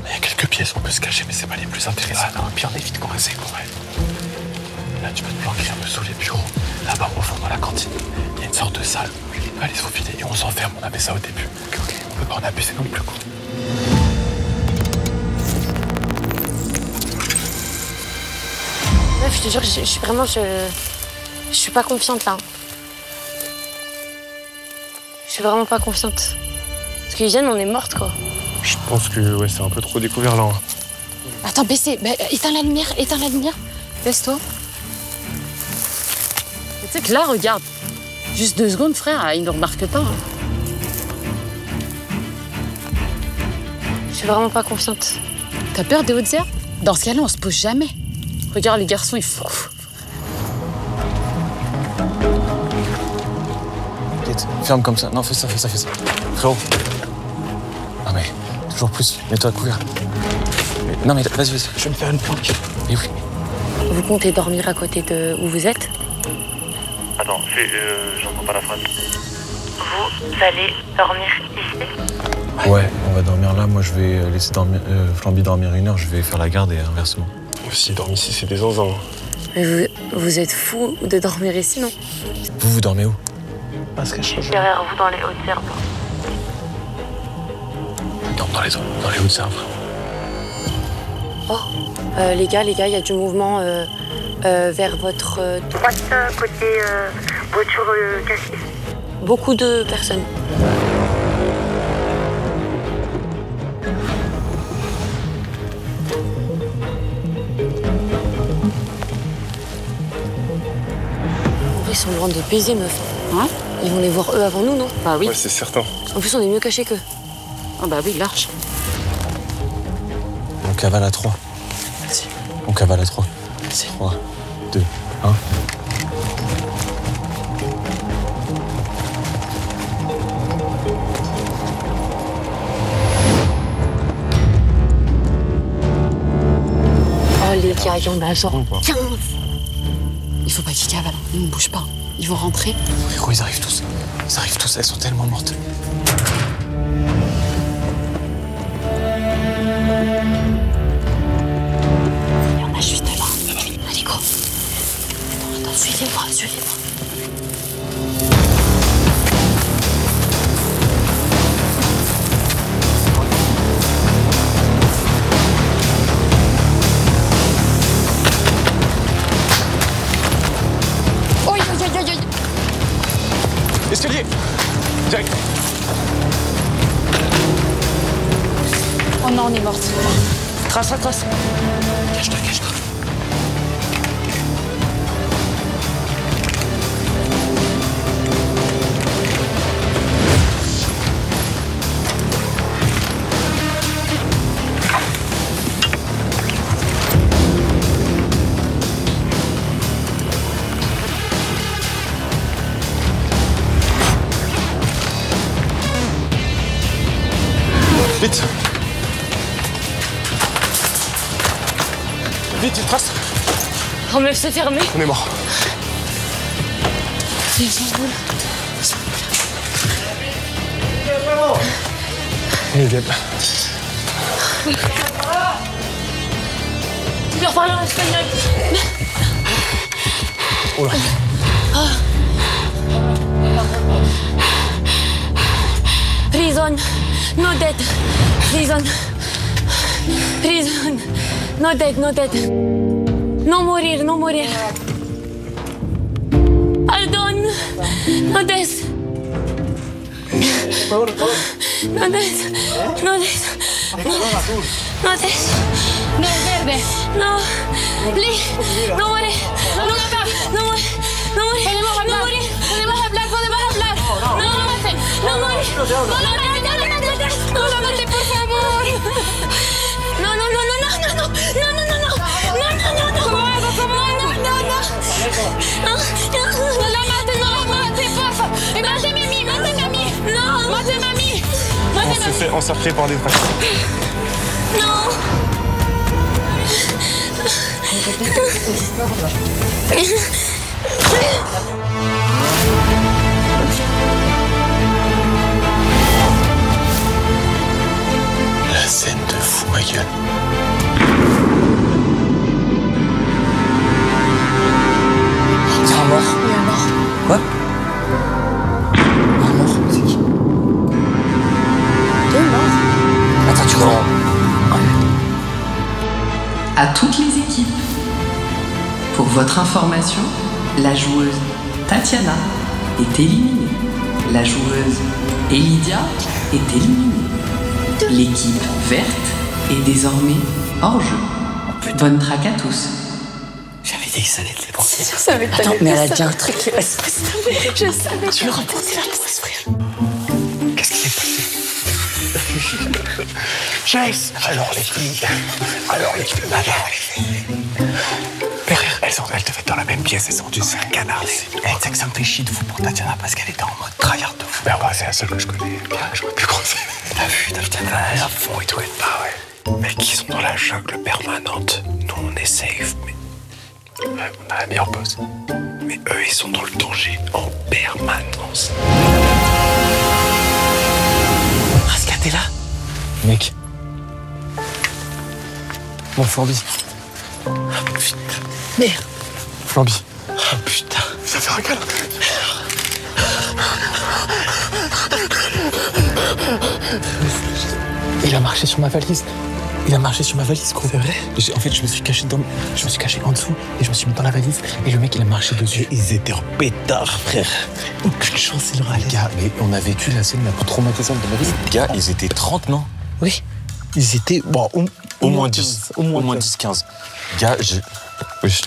Il y a quelques pièces, on peut se cacher, mais c'est pas les plus intéressants. Ah non, puis on évite qu'on reste pour elle. Là, tu peux te planquer un peu sous les bureaux. Là-bas, au fond, dans la cantine, il y a une sorte de salle. On va aller se faufiler et on s'enferme. On avait ça au début. Ok. On peut pas en abuser non plus, quoi. Meuf, je te jure, je suis vraiment. Je suis pas confiante là. Je suis vraiment pas confiante. Parce que Hygiène, on est morte quoi. Je pense que c'est un peu trop découvert là. Attends, baissez. Éteins la lumière, Baisse-toi. Tu sais que là, regarde. Juste 2 secondes, frère, il ne remarque pas. Hein. Je suis vraiment pas confiante. T'as peur des hautes herbes? Dans ce cas-là, on se pose jamais. Regarde, les garçons, ils font. Ferme comme ça. Non, fais ça. Frérot. Ah mais, toujours plus. Mets-toi à couvert. Non mais vas-y. Je vais me faire une planque. Mais oui. Vous comptez dormir à côté de où vous êtes? Attends, j'entends pas la phrase. Vous allez dormir ici? Ouais, on va dormir là. Moi, je vais laisser Flamby dormir 1 heure. Je vais faire la garde et inversement. S'ils dorment ici, c'est des zinzins. Mais vous êtes fous de dormir ici, non? Vous dormez où? Derrière vous, dans les hautes herbes. Non, dans les hautes herbes. Oh, les gars, il y a du mouvement vers votre droite, côté voiture cassée. Beaucoup de personnes. Ils sont loin de baiser, meuf. Hein? Ils vont les voir eux avant nous, non? Bah oui. Ouais, c'est certain. En plus, on est mieux cachés qu'eux. Ah bah oui, large. On cavale à 3. Vas-y. On cavale à 3. Vas-y. 3, 2, Hein? Oh les gars, il y en a genre 15. Il faut pas qu'ils cavalent, ils ne bougent pas. Ils vont rentrer. Frérot, ils arrivent tous. Ils arrivent tous, elles sont tellement mortes. Il y en a juste là. Allez, go. Attends, suivez-moi, suivez-moi. Aïe, aïe, aïe, aïe, aïe. Escalier! Direct! Oh non, on est morte. Trace. Cache-toi, cache-toi. Vite! Vite, trace! Oh, mais c'est fermé. On est mort. Les gens roulent. Ils viennent. Tu leur parles en espagnol. Oh là. Prison. No dead. Prison. Prison. No dead, no dead. No morir, no morir. Pardon. No death. No death. No death. No death. No verde. No. Please. No morir. No morir. No morir. No morir. No morir. Podemos hablar, podemos hablar. No lo maten. No morir. No lo maten. No lo maten, por favor. No, no, no, no, no, no, no, no, no, no, no, no, no, ¿cómo hago? ¿Cómo hago? No, no, no la maten, no la maten, por favor. Máteme a mí, máteme a mí. No, máteme a mí. Máteme a mí. On s'est repris par des traces. No. La scène de fou ma gueule. C'est un mort. Il y a un mort. Quoi? Un mort? C'est qui? Deux morts. Attends, tu vois. À toutes les équipes. Pour votre information, la joueuse Tatiana est éliminée. La joueuse Elidia est éliminée. L'équipe verte est désormais hors jeu. Bonne traque à tous. J'avais dit que ça allait être les banquiers. Je savais que Attends, t'allais mais faire elle a ça. dit un truc. Je savais. Tu veux raconter la classe, frère? Qu'est-ce qui s'est passé? Chase! Alors les filles, elles devaient être dans la même pièce, elles ont dû se faire canarder. Elles disaient que ça me fait chier de fou pour Tatiana parce qu'elle était en mode tryhard de fou. Ben ouais, c'est la seule que je connais. J'aurais pu croiser. T'as vu, elle est à fond et tout. Ah ouais. Mec, ils sont dans la jungle permanente. Nous, on est safe, mais... Ouais, on a la meilleure pause. Mais eux, ils sont dans le danger en permanence. Raska, t'es là? Mec. Mon Flamby. Oh putain. Merde. Flamby. Oh putain. Ça fait un câlin. Il a marché sur ma valise. Il a marché sur ma valise, gros. C'est vrai? En fait, je me suis caché en dessous et je me suis mis dans la valise et le mec, il a marché dessus. Ils étaient en pétard, frère. Aucune chance, il aura. Gars, mais on a vécu la scène la plus traumatisante de ma vie. Gars, ils étaient 30, non? Oui. Ils étaient, bon, au moins 10. Au moins 10-15. Gars, oui.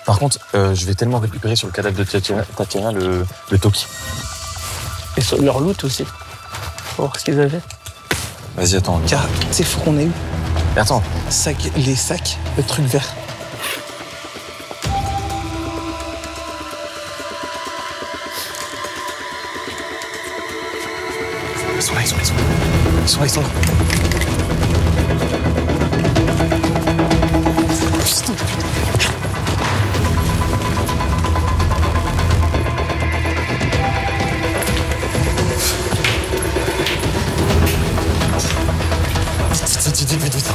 Par contre, je vais tellement récupérer sur le cadavre de Tatiana le Toki. Et sur leur loot aussi. Pour voir ce qu'ils avaient. Vas-y, attends. Car, c'est fou qu'on a eu. Attends. Les sacs, le truc vert. Ils sont là. Putain. Vite.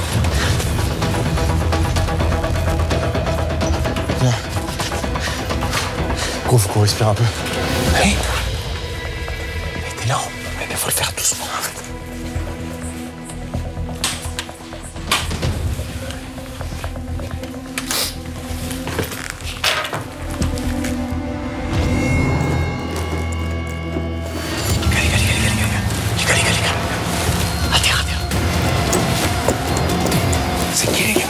Viens. Gros, faut qu'on respire un peu. Allez. T'es lent. Mais faut le faire doucement. C'est qui les gars?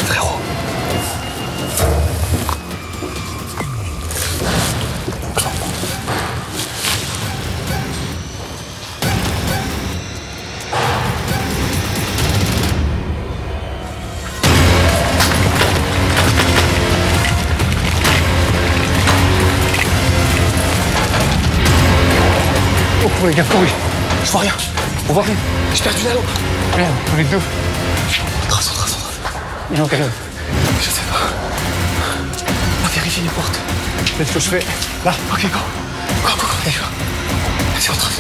Frérot. Oh les gars, courez. Je vois rien. On voit rien. J'ai perdu la lampe. Merde, avec deux. Trace. Il est en quelle heure? Je sais pas. On va vérifier les portes. Qu'est-ce que je fais? Là. Ok, go. D'accord. Vas-y, on trace.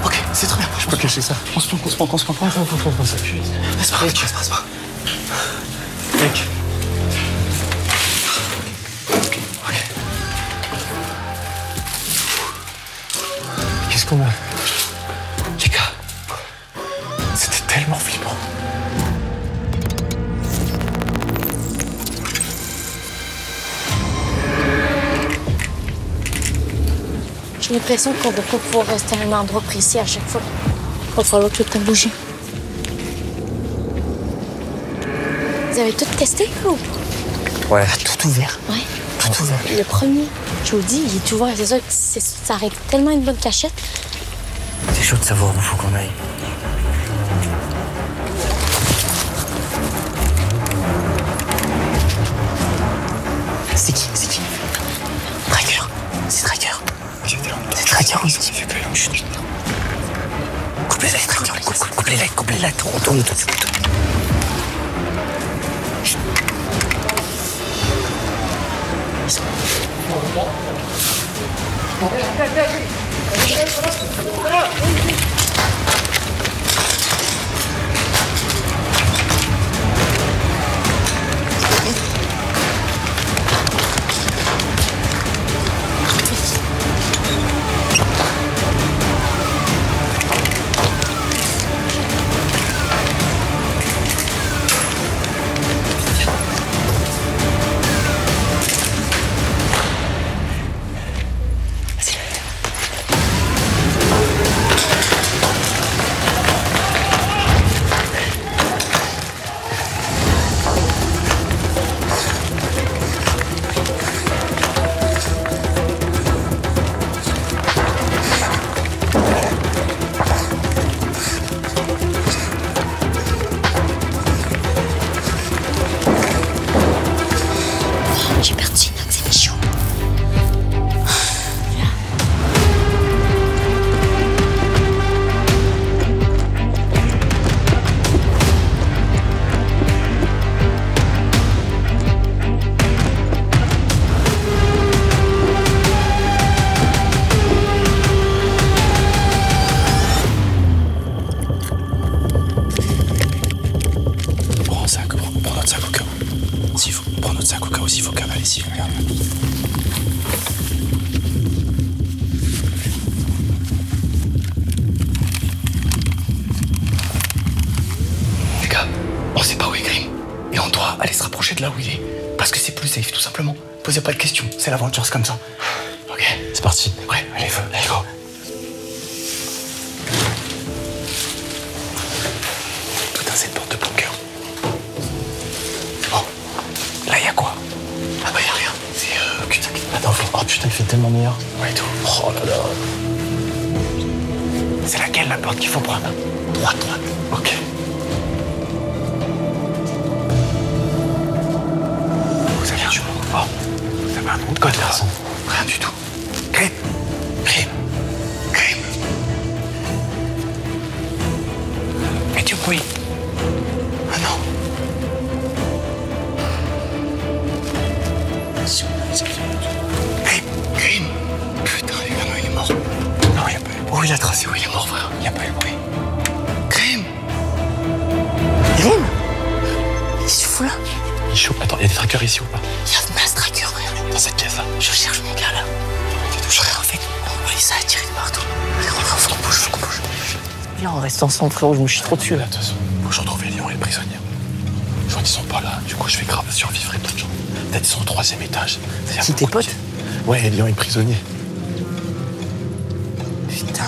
Ok, c'est très bien. Je peux cacher ça. On se planque. Laisse pas. Mec. Qu'est-ce qu'on a? Les gars, c'était tellement flippant. J'ai l'impression qu'on ne va pas pouvoir rester à un endroit précis à chaque fois. Il va falloir tout le temps bouger. Vous avez tout testé ou pas? Ouais. Tout ouvert. Ouais. Tout ouvert. Le premier, je vous dis, il est ouvert. C'est ça, ça aurait tellement une bonne cachette. C'est chaud de savoir où faut qu'on aille. C'est qui? Tracker. C'est Tracker. C'est Tracker, oui. Chut. Coupe les lights, Tracker. Coupe les lights. On tourne. J'ai perdu notre c'est Michou. Prends notre sac au cas où. S'il faut, prends notre sac au cas où, s'il faut cavaler ici, regarde. Les gars, on sait pas où est Grim. Et on doit aller se rapprocher de là où il est. Parce que c'est plus safe, tout simplement. Posez pas de questions, c'est l'aventure, c'est comme ça. Ok, c'est parti. Ouais, allez, go. Putain, cette porte de bunker. Oh, là, y'a quoi? Ah bah, y'a rien. C'est cul-de-sac. Attends, oh putain, il fait tellement meilleur. Ouais, tout. Oh là là. C'est laquelle la porte qu'il faut prendre? Droite. Ok. Vous avez un nom de code, là? Rien du tout. tracker ici ou pas? Il y a masse tracker, frère. Dans cette pièce là. Je cherche mon gars là. Frère, en fait, on va ça a tiré de partout. Frère, faut qu'on bouge, faut qu'on bouge. Là, on reste ensemble, frérot, je me chie trop dessus là. De toute façon, faut que je retrouve les lions et les prisonniers. Je vois qu'ils sont pas là, du coup je vais grave survivre et d'autres gens. Peut-être ils sont au 3e étage. Qui, tes potes? Ouais, les lions et les prisonniers. Putain.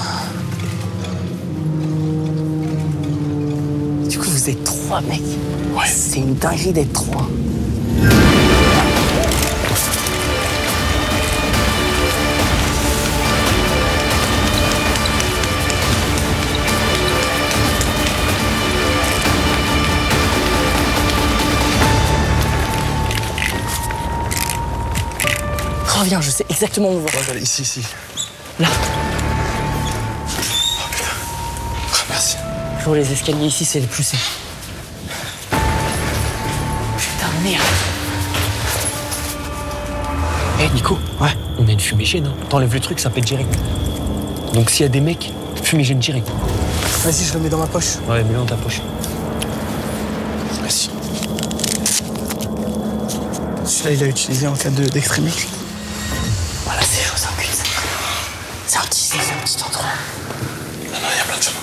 Du coup, vous êtes 3, mec. Ouais. C'est une dinguerie d'être 3. Reviens, je sais exactement où on va. Ouais, ici. Là. Oh putain. Oh, merci. Toujours les escaliers ici, c'est les plus safe. Putain, merde. Eh Nico, ouais, on a une fumigène, hein. T'enlèves le truc, ça pète direct. Donc s'il y a des mecs, fumigène direct. Vas-y, je le mets dans ma poche. Ouais, mets-le dans ta poche. Merci. Celui-là, il l'a utilisé en cas d'extrémité. Voilà, c'est chaud, c'est un cul-de-sac. C'est un petit endroit. Non, il y a plein de chemins.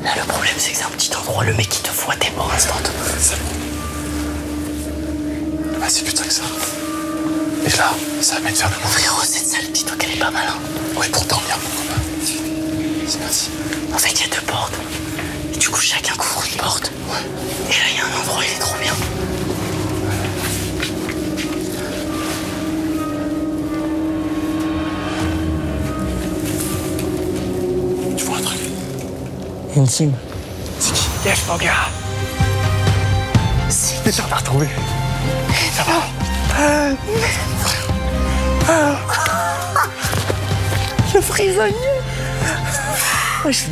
Là, le problème, c'est que c'est un petit endroit. Le mec qui te voit, t'es mort instant. C'est bon. Ah, c'est plus tard que ça. Et là, ça va m'être vers le monde. Frérot, cette salle, dis-toi qu'elle est pas mal, hein. Ouais, pour dormir, pourquoi pas. C'est parti. En fait, il y a 2 portes. Et du coup, chacun couvre une porte. Ouais. Et là, il y a un endroit, il est trop bien. Tu vois un truc? Intime. C'est qui? Yes, mon gars. C'est putain, on l'a retrouvé. Ça va? Le prisonnier.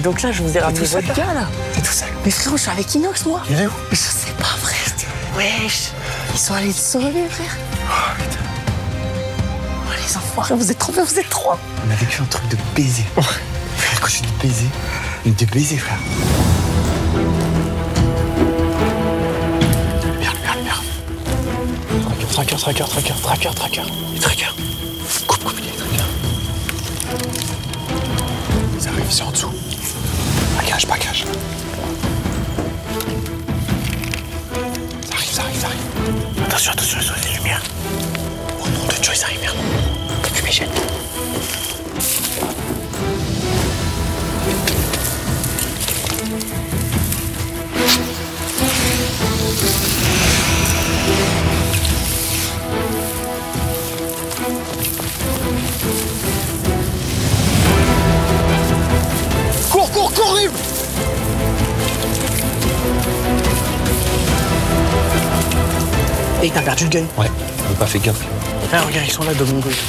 Donc là, je vous ai ramené votre gars, là. T'es tout seul. Mais frérot, je suis avec Inox, moi. Il est où? Je sais pas, frère. Wesh. Ils sont allés te sauver, frère. Oh putain. Oh, les enfoirés, vous êtes trop bien, vous êtes 3. On a vécu un truc de baiser. Frère, quand je dis baiser, de baiser, frère. Merde. Tracker. Les trackers. Coupe, il y a les trackers. Ça arrive, c'est en dessous. Braquage. Ça arrive. Attention, sur les lumières. Oh nom de Dieu, ça arrive, merde. Fumigène. Cours, Rive! Et t'as perdu le gun. Ouais, on n'a pas fait gaffe. Ah, regarde, ils sont là de mon gauche.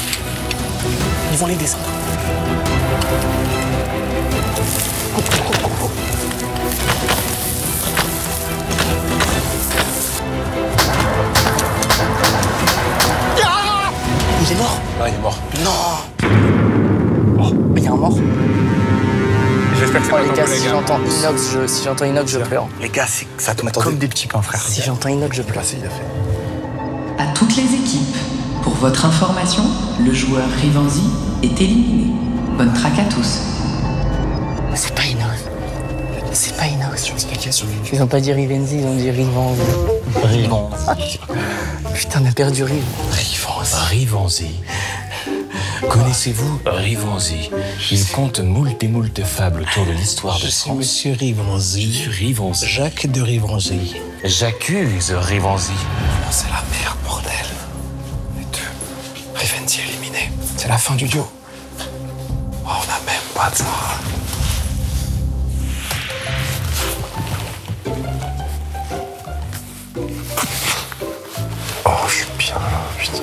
Ils vont les descendre. Cours. Il est mort? Ouais, il est mort. Non. Oh, il y a un mort. J'espère que c'est pas les ton gars, collègue, si hein. j'entends Inox, je pleure. Les gars, ça tombe comme des petits pains, frère. Si j'entends Inox, je pleure. Il a fait. À toutes les équipes, pour votre information, le joueur Rivanzi est éliminé. Bonne traque à tous. C'est pas Inox. Ils ont pas dit Rivenzi, ils ont dit Rivanzi. Putain, on a perdu Rive. Rivanzi. Connaissez-vous Rivanzi? Il compte moult et moult fables autour de l'histoire de France. Monsieur Rivanzi. Jacques de Rivanzi. J'accuse Rivanzi. C'est la merde, bordel. Les deux. Rivenzi éliminé. C'est la fin du duo. Oh, on a même pas de ça. Oh, je suis bien là, putain.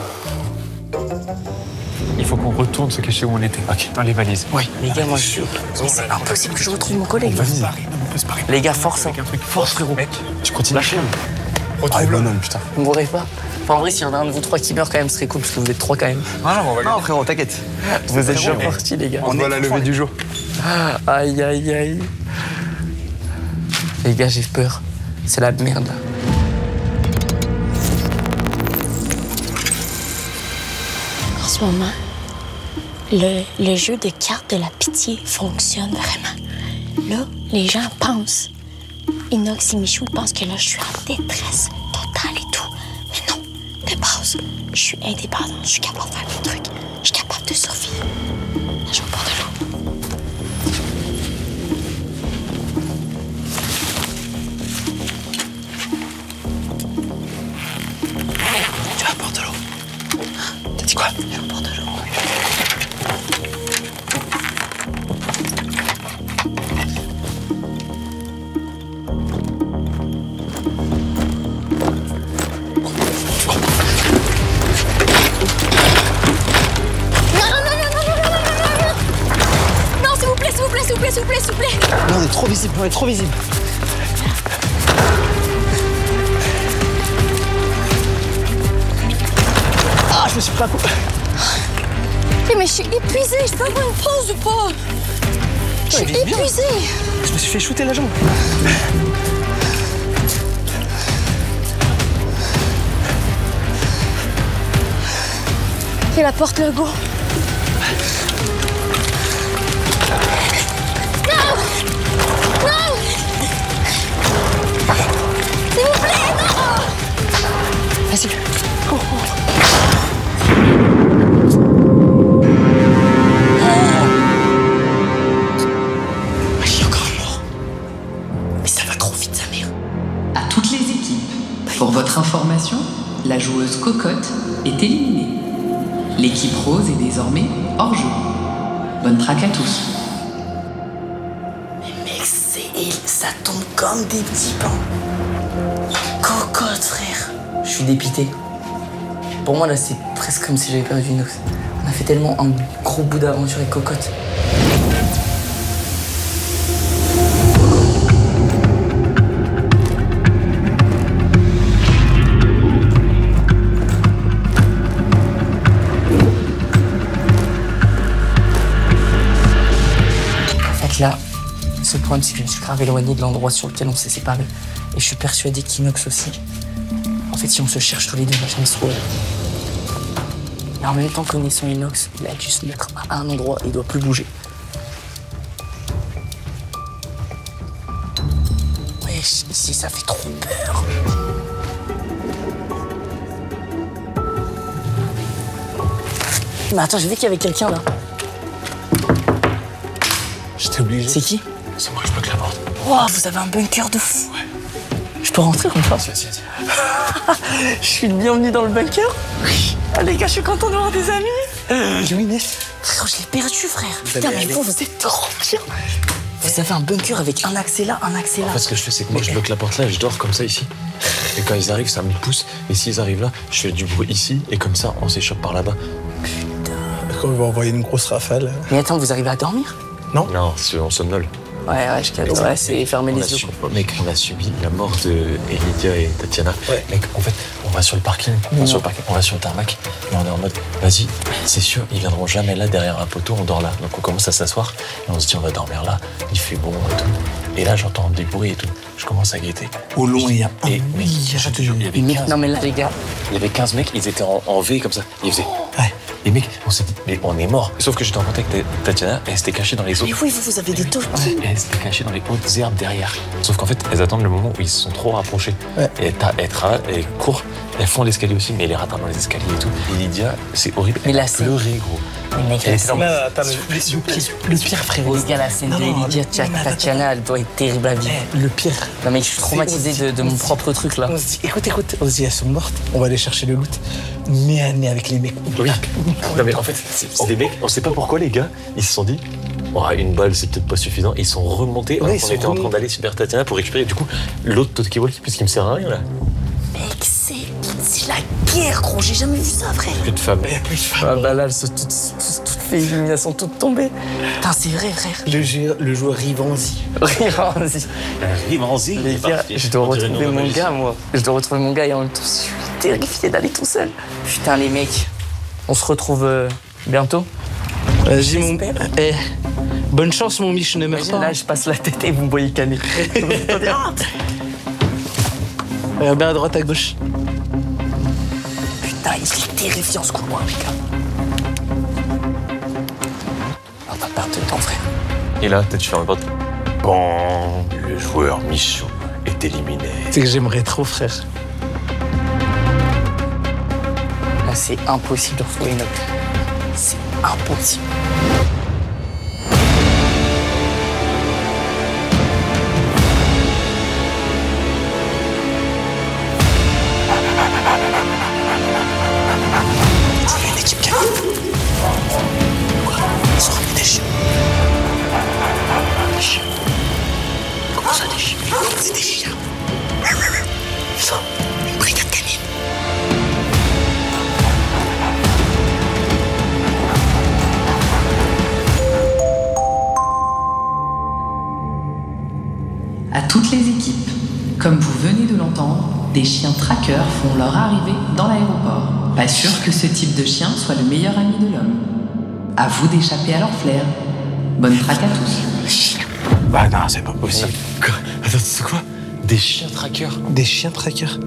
Il faut qu'on retourne se cacher où on était. Ok, dans les valises. Oui, les gars, moi je suis. C'est impossible que je retrouve mon collègue. Les gars, force, hein. Force, frérot. Mec, tu continues. Lâchez-le. Retrouve-le. Non, putain. Vous me mourrez pas. Enfin, en vrai, s'il y en a un de vous 3 qui meurt, quand même, ce serait cool parce que vous êtes 3 quand même. Non, frérot, t'inquiète. Vous êtes déjà partis, les gars. On voit la levée du jour. Aïe. Les gars, j'ai peur. C'est la merde là. ce moment, le jeu de cartes de la pitié fonctionne vraiment. Là, les gens pensent, Inox et Michou pensent que là, je suis en détresse totale et tout. Mais non, de base, je suis indépendante, je suis capable de faire mes trucs, je suis capable de survivre. Là, je vais boire de l'eau. Tu vas boire de l'eau. T'as dit quoi? Je vais boire de l'eau. S'il vous plaît. Non, on est trop visible, on est trop visible. Ah, je me suis pas coupé. Mais je suis épuisée, je peux avoir une pause ou pas? Je suis épuisée. Je me suis fait shooter la jambe. Et la porte, le go. Vas-y, cours. Je suis encore mort. Mais ça va trop vite, sa mère. À toutes les équipes, pour votre information, la joueuse Cocotte est éliminée. L'équipe rose est désormais hors jeu. Bonne traque à tous. Mais mec, ça tombe comme des petits pains. Cocotte, frère. Je suis dépité. Pour moi, là, c'est presque comme si j'avais perdu Inox. On a fait tellement un gros bout d'aventure avec Cocotte. En fait, là, ce problème, c'est que je me suis grave éloigné de l'endroit sur lequel on s'est séparés. Et je suis persuadé qu'Inox aussi. En fait, si on se cherche tous les deux, on va jamais se trouver. Et en même temps, connaissant Inox, il a dû se mettre à un endroit et il doit plus bouger. Wesh, ici, ça fait trop peur. Mais attends, j'ai vu qu'il y avait quelqu'un là. J'étais obligé. C'est qui? C'est moi, je bloque la porte. Wow, vous avez un bunker de fou. Ouais. Je peux rentrer comme ça? Vas-y. Je suis le bienvenu dans le bunker? Oui. Ah, les gars, je suis content de voir des amis. Louis, frère, je l'ai perdu, frère. Putain, mais vous êtes trop bien. Vous avez un bunker avec un accès là, un accès là. En fait, ce que je fais, c'est que moi, je bloque la porte là et je dors comme ça ici. Et quand ils arrivent, ça me pousse. Et s'ils arrivent là, je fais du bruit ici. Et comme ça, on s'échappe par là-bas. Quand on va envoyer une grosse rafale. Mais attends, vous arrivez à dormir? Non, c'est en somnole. Ouais, je calme. Ouais, c'est fermer les yeux. Mec, on a subi la mort de Lydia et Tatiana. Ouais. Mec, en fait, on va sur le parking. On va sur le tarmac. Et on est en mode, vas-y, c'est sûr, ils viendront jamais là derrière un poteau, on dort là. Donc on commence à s'asseoir et on se dit, on va dormir là. Il fait bon et tout. Et là, j'entends des bruits et tout. Je commence à guetter. Au long, il y a un il y avait 15. Non, mais là, les gars. Il y avait 15 mecs, ils étaient en V comme ça. Ils faisaient. Ouais. Et mec, on s'est dit, mais on est mort. Sauf que j'étais en contact avec Tatiana et elle s'était cachée dans les autres. Mais oui, vous avez des tours. Ouais, et elle s'était cachée dans les hautes herbes derrière. Sauf qu'en fait, elles attendent le moment où ils se sont trop rapprochés. Ouais. Et elles travaillent, elles courent, elles font l'escalier aussi, mais elles les rattrapent dans les escaliers et tout. Et Lydia, c'est horrible. Mais elle pleurait, gros. Mais mec, le pire, frérot. Les gars, la scène de Lydia, Tatiana, elle doit être terrible à vivre. Le pire. Non, mais je suis traumatisé de mon propre truc là. On se dit, écoute, on se dit, elles sont mortes, on va aller chercher le loot. Nez à nez avec les mecs. Oui. Non, mais en fait, c'est des mecs, on sait pas pourquoi les gars, ils se sont dit, oh, une balle c'est peut-être pas suffisant. Ils sont remontés, on était en train d'aller vers Tatiana pour récupérer du coup l'autre Tokiwalki puisqu'il me sert à rien là. Mec, c'est la guerre, gros, j'ai jamais vu ça, frère. Plus de femmes. Ah bah là, elles sont toutes fait éliminer, elles sont toutes tombées. Putain, c'est vrai, frère. Le joueur Rivanzi. Rivanzi. Les gars, je dois retrouver mon gars, moi. Je dois retrouver mon gars et en même temps, je suis terrifié d'aller tout seul. Putain, les mecs, on se retrouve bientôt. Vas-y, mon père. Bonne chance, mon Mich, ne meurs pas. Là, je passe la tête et vous me voyez canner. Regarde bien à droite, à gauche. Putain, il est terrifiant ce couloir, les gars. Et là, peut-être tu fermes la porte. Bon, le joueur Michou est éliminé. C'est que j'aimerais trop, frère. Là, c'est impossible de retrouver une autre. C'est impossible. Il y a une équipe qui arrive. Quoi? Ils sont ramenés des chiens. Des chiens? Comment ça, des chiens? C'est des chiens. Ça, une brigade canine. À toutes les équipes, comme vous venez de l'entendre, des chiens trackers font leur arrivée dans l'aéroport. Pas sûr que ce type de chien soit le meilleur ami de l'homme. À vous d'échapper à leur flair. Bonne traque à tous. Bah non, c'est pas possible. Attends, c'est quoi? Des chiens trackers? Des chiens trackers?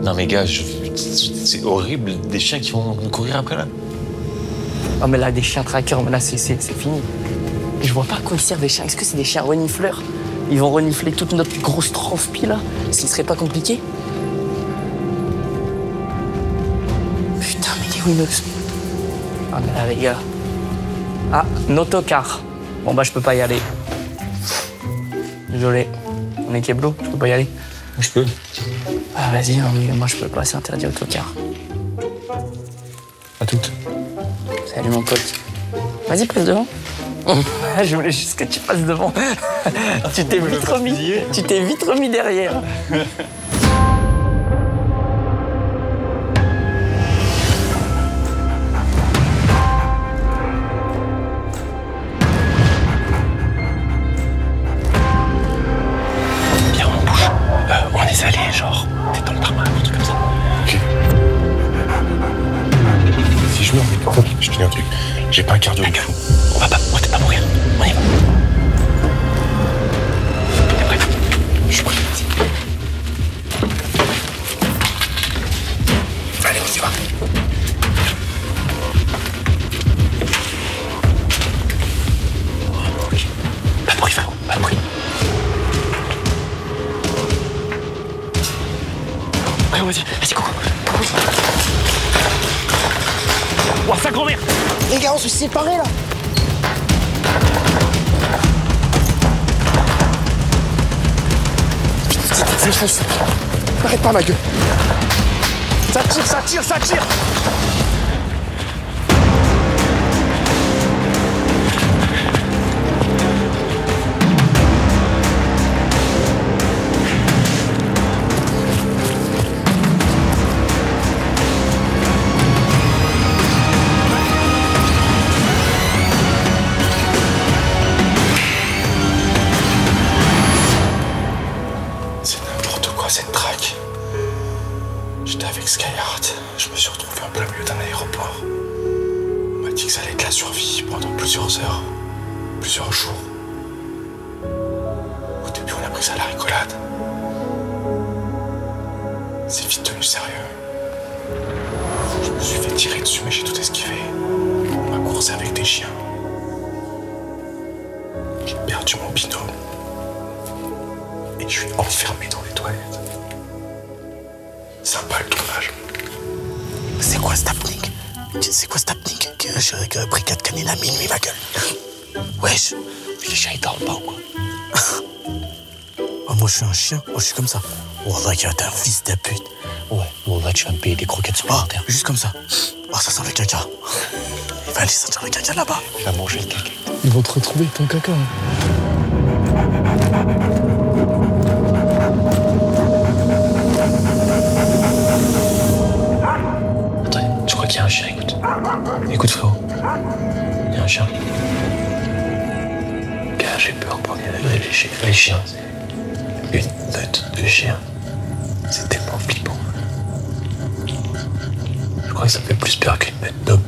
Non mais gars, c'est horrible, des chiens qui vont nous courir après là. Oh mais là, des chiens trackers, mais là, c'est fini. Et je vois pas à quoi ils servent, des chiens. Est-ce que c'est des chiens renifleurs? Ils vont renifler toute notre grosse transpi, là? Ce qui serait pas compliqué? Putain, mais il est où Inox? Ah mais là, les gars. Ah, un autocar. Bon bah, je peux pas y aller. Désolé. On est Keblo, je peux pas y aller. Je peux. Ah vas-y, non, mais moi je peux pas, c'est interdit autocar. À toutes. Salut mon pote. Vas-y, passe devant. Je voulais juste que tu passes devant. Tu t'es vite remis derrière. Bien, on bouge. On est allé, genre, t'es dans le tarmac, un truc comme ça. Ok. Si je meurs, mais en fait, je te dis un truc. J'ai pas un cardio du fou. On va peut-être pas mourir. On y va. T'es prêt? Je suis prêt. Allez, on y va. Ok. Pas de bruit, frérot. Pas de bruit. Ouais, vas-y, coucou. Ouah, sa grand-mère! Les gars, on se séparés là! C'est fausse. N'arrête pas ma gueule. Ça tire! C'est n'importe quoi cette traque. J'étais avec Skyheart, je me suis retrouvé en plein milieu d'un aéroport. On m'a dit que ça allait être la survie pendant plusieurs heures, plusieurs jours. Au début, on a pris ça à la rigolade. C'est vite devenu sérieux. Je me suis fait tirer dessus, mais j'ai tout esquivé. On m'a coursé avec des chiens. J'ai perdu mon binôme. Et je suis enfermé dans les toilettes. Sympa le tournage. C'est quoi cette apnique? C'est quoi cette apnique? Que brigade canine à minuit, ma gueule. Wesh, les chiens ils dorment pas ou quoi? Oh, moi je suis un chien, moi je suis comme ça. Wallah, t'es un fils de pute. Ouais, Wallah, tu vas me payer des croquettes supplémentaires. Juste comme ça. Oh, ça sent le caca. Il va aller sentir le caca là-bas. Il va manger le caca. Ils vont te retrouver ton caca. Attends, tu crois qu'il y a un chien? Écoute. Écoute, frérot. Il y a un chien. Gars, j'ai peur pour les chiens. C'est une meute de chiens. C'est tellement flippant. Je crois que ça fait plus peur qu'une meute d'hommes.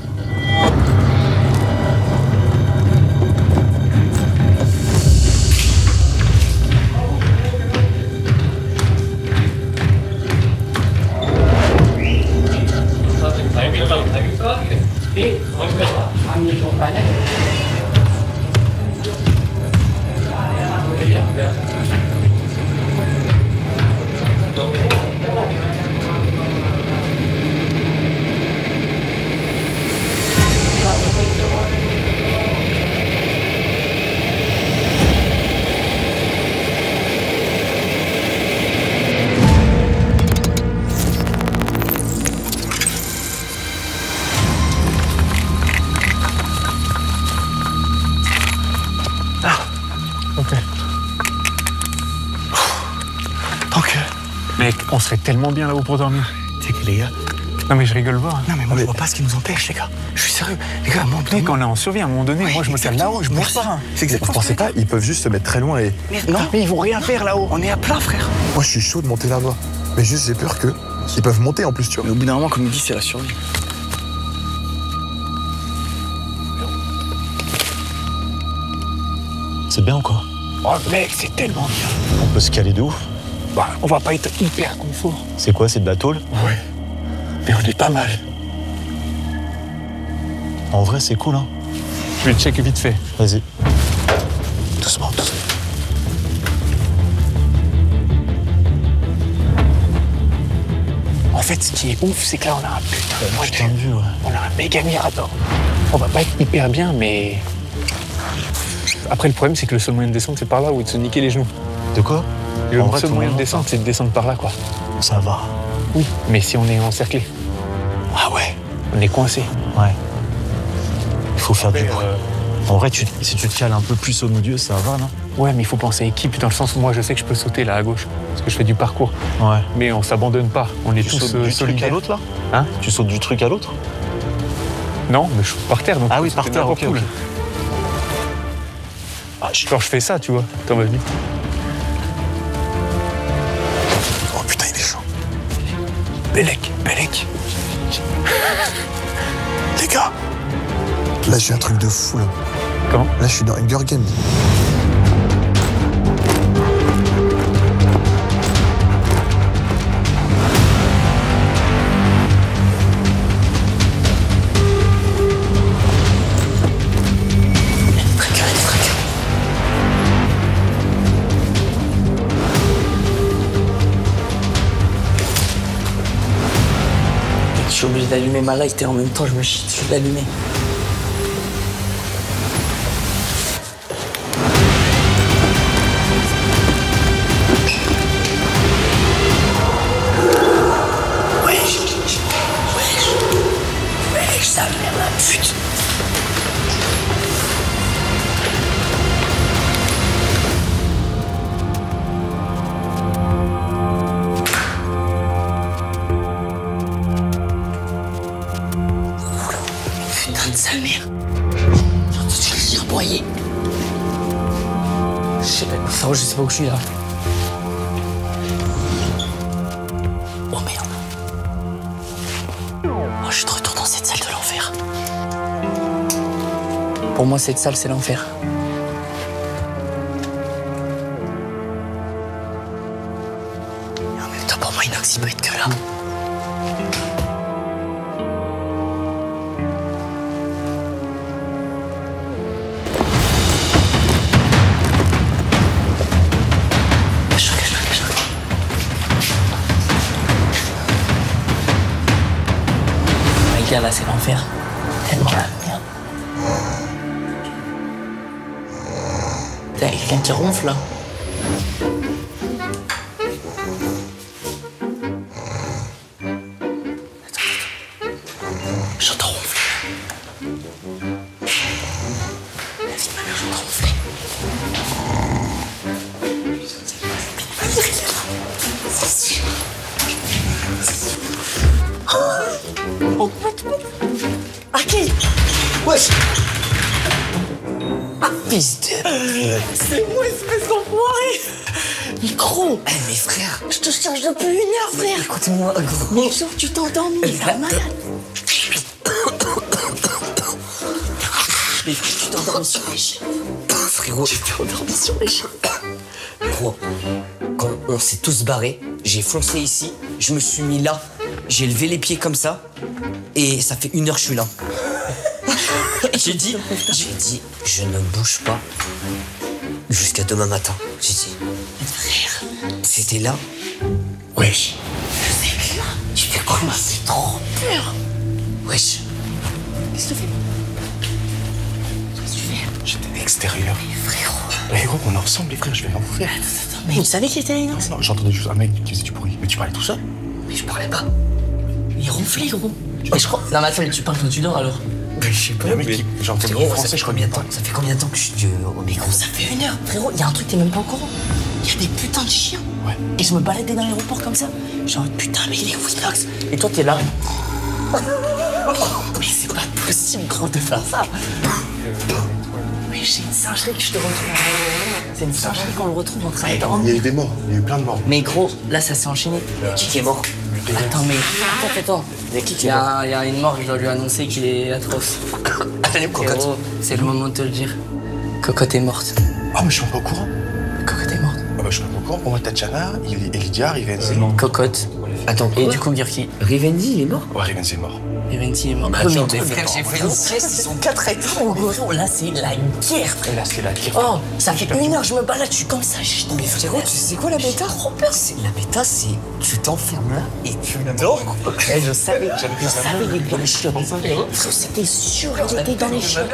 Ok. Mec, on serait tellement bien là-haut pour dormir. C'est que les gars. Non mais je rigole pas. Non mais moi je vois pas ce qui nous empêche les gars. Je suis sérieux. Les gars, à un moment donné. Mec, on est en survie à un moment donné. Moi je me cale là-haut, je bouge pas. C'est exactement. Vous pensez pas, ils peuvent juste se mettre très loin et. Non, mais ils vont rien faire là-haut. On est à plat, frère. Moi je suis chaud de monter là-bas. Mais juste j'ai peur que. Ils peuvent monter en plus, tu vois. Mais au bout d'un moment, comme il dit, c'est la survie. C'est bien ou quoi? Oh mec, c'est tellement bien. On peut se caler de ouf. Bah, on va pas être hyper confort. C'est quoi, c'est de la tôle? Ouais. Mais on est pas mal. En vrai, c'est cool, hein. Je vais checker vite fait. Vas-y. Doucement, doucement. En fait, ce qui est ouf, c'est que là, on a un putain de vue, ouais. On a un méga mirador. On va pas être hyper bien, mais... Après, le problème, c'est que le seul moyen de descendre, c'est par là où il te se niquer les genoux. De quoi? Le seul moyen de descendre, c'est de descendre par là, quoi. Ça va. Oui, mais si on est encerclé. Ah ouais. On est coincé. Ouais. Il faut faire du bruit. En vrai, si tu te cales un peu plus au milieu, ça va, non? Ouais, mais il faut penser équipe, dans le sens où moi, je sais que je peux sauter là à gauche, parce que je fais du parcours. Ouais. Mais on s'abandonne pas. On est tous sautes du truc à l'autre, là? Hein? Tu sautes du truc à l'autre? Non, mais je suis par terre. Donc ah oui, par terre, ok. Ah, genre, je fais ça, tu vois. Attends, vas-y. Oh putain, il est chaud. Bellec. Les gars. Là, j'ai un truc de fou, là. Comment? Là, je suis dans Hunger Games. Je suis obligé d'allumer ma light et en même temps je me chie dessus de l'allumer. Wesh, ça merde la pute. Putain de sa mère. J'ai entendu le dire broyer. Je sais pas où je suis là. Oh merde. Oh, je suis de retour dans cette salle de l'enfer. Pour moi, cette salle, c'est l'enfer. Et en même temps, pour moi, Inox, il peut être que là. Là, c'est l'enfer. Tellement la merde. Putain, il y a quelqu'un qui ronfle là. Attends. J'entends ronfler. Vas-y, ma mère, j'entends ronfler. Oh. Ok. Wesh. Ah, fils de... C'est moi, espèce d'enfoiré. Micro. Eh, mais frère, je te cherche depuis 1 heure, frère. Écoute-moi, gros. Mais sauf que tu t'es endormi, t'as malade. Mais tu t'es endormi sur les chiens. Frérot, tu t'es endormi sur les chiens. Gros, quand on s'est tous barrés, j'ai foncé ici, je me suis mis là, j'ai levé les pieds comme ça, et ça fait 1 heure que je suis là. J'ai dit, je ne bouge pas jusqu'à demain matin. J'ai dit, frère, c'était là. Wesh. Je sais là. Tu fais quoi? C'est trop peur. Wesh. Qu'est-ce que tu fais? Qu'est-ce que tu fais? J'étais extérieur. Frérot. Mais gros, on est ensemble, les frères, je vais rien vous faire. Attends, mais il savait qu'il était là, Inox? Non, j'entendais juste un mec qui faisait du bruit. Mais tu parlais tout seul? Mais je parlais pas. Il ronflait, gros. Mais je crois. Non, mais attends, mais tu parles quand tu dors alors? Je sais pas, mais j'ai entendu du français, je crois. Ça fait combien de temps que je suis au micro? Ça fait 1 heure, frérot. Il y a un truc, t'es même pas au courant. Il y a des putains de chiens. Ouais. Et je me baladais dans l'aéroport comme ça. Genre, putain, mais il est où, Snox? Et toi, t'es là. Mais c'est pas possible, gros, de faire ça. Mais j'ai une singerie que je te retrouve. C'est une singerie qu'on le retrouve en train de dormir. Il y a eu des morts, il y a eu plein de morts. Mais gros, là, ça s'est enchaîné. Qui est mort? Attends, mais. Attends. Il y a une mort, je dois lui annoncer qu'il est atroce. Frérot, c'est le moment de te le dire. Cocotte est morte. Ah, mais je suis pas au courant. Cocotte est morte. Ah, bah, je suis pas au courant. Pour moi, Tatiana, Lydia, Rivenzi. Cocotte. Attends, et du coup, Girki. Rivenzi, il est mort? Ouais, Rivenzi est mort. Rivenzi est mort. Bah, Mais attends, frère, mais j'ai fait une sieste, ils sont 4 états, gros. Là, c'est la guerre, frère. Là, c'est la guerre. Oh, ça fait 1 heure, je me balade, je suis comme ça. Mais frérot, tu sais quoi la bêta? Trop peur. La bêta, c'est tu t'enfermes là et tu dors. Et je savais, il est dans les chiottes. C'était sûr, il était dans les chiottes.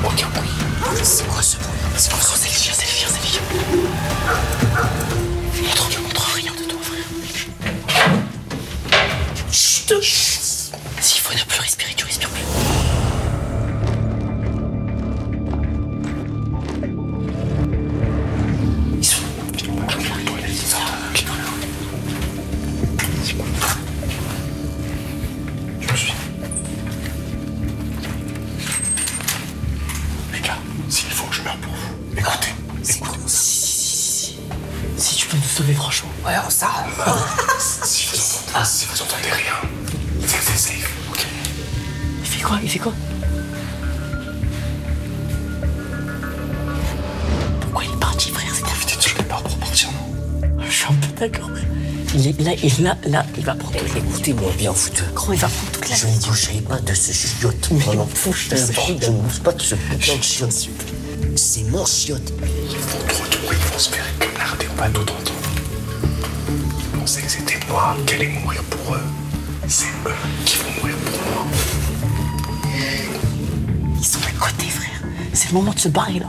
Aucun bruit. C'est quoi ce bruit? C'est quoi ça? C'est les chiens, c'est les chiens, c'est les chiens. Montre rien de toi, frère. Chut. S'il faut ne plus respirer, tu respires plus. Ils sont Je me suis. Les gars, s'il faut que je meure pour vous, écoutez. Si tu peux nous sauver, franchement. Ouais, ça. Si vous entendez rien, c'est safe, ok? Il fait quoi? Pourquoi il est parti, frère? C'est Profitez de ce départ pour partir, non? Je suis un peu d'accord, frère. Il est là, il va prendre. Écoutez-moi bien, fouteux. Gros, il va prendre toute la Je ne bougerai pas de ce chiotte. Vraiment, je ne bouge pas de ce putain de chiotte. C'est mon chiotte. Ils vont te retrouver, ils vont se faire éclater, on va tout entendre. On sait que c'était moi qui allais mourir pour eux. C'est eux qui vont mourir pour moi. Ils sont à côté, frère. C'est le moment de se barrer, là.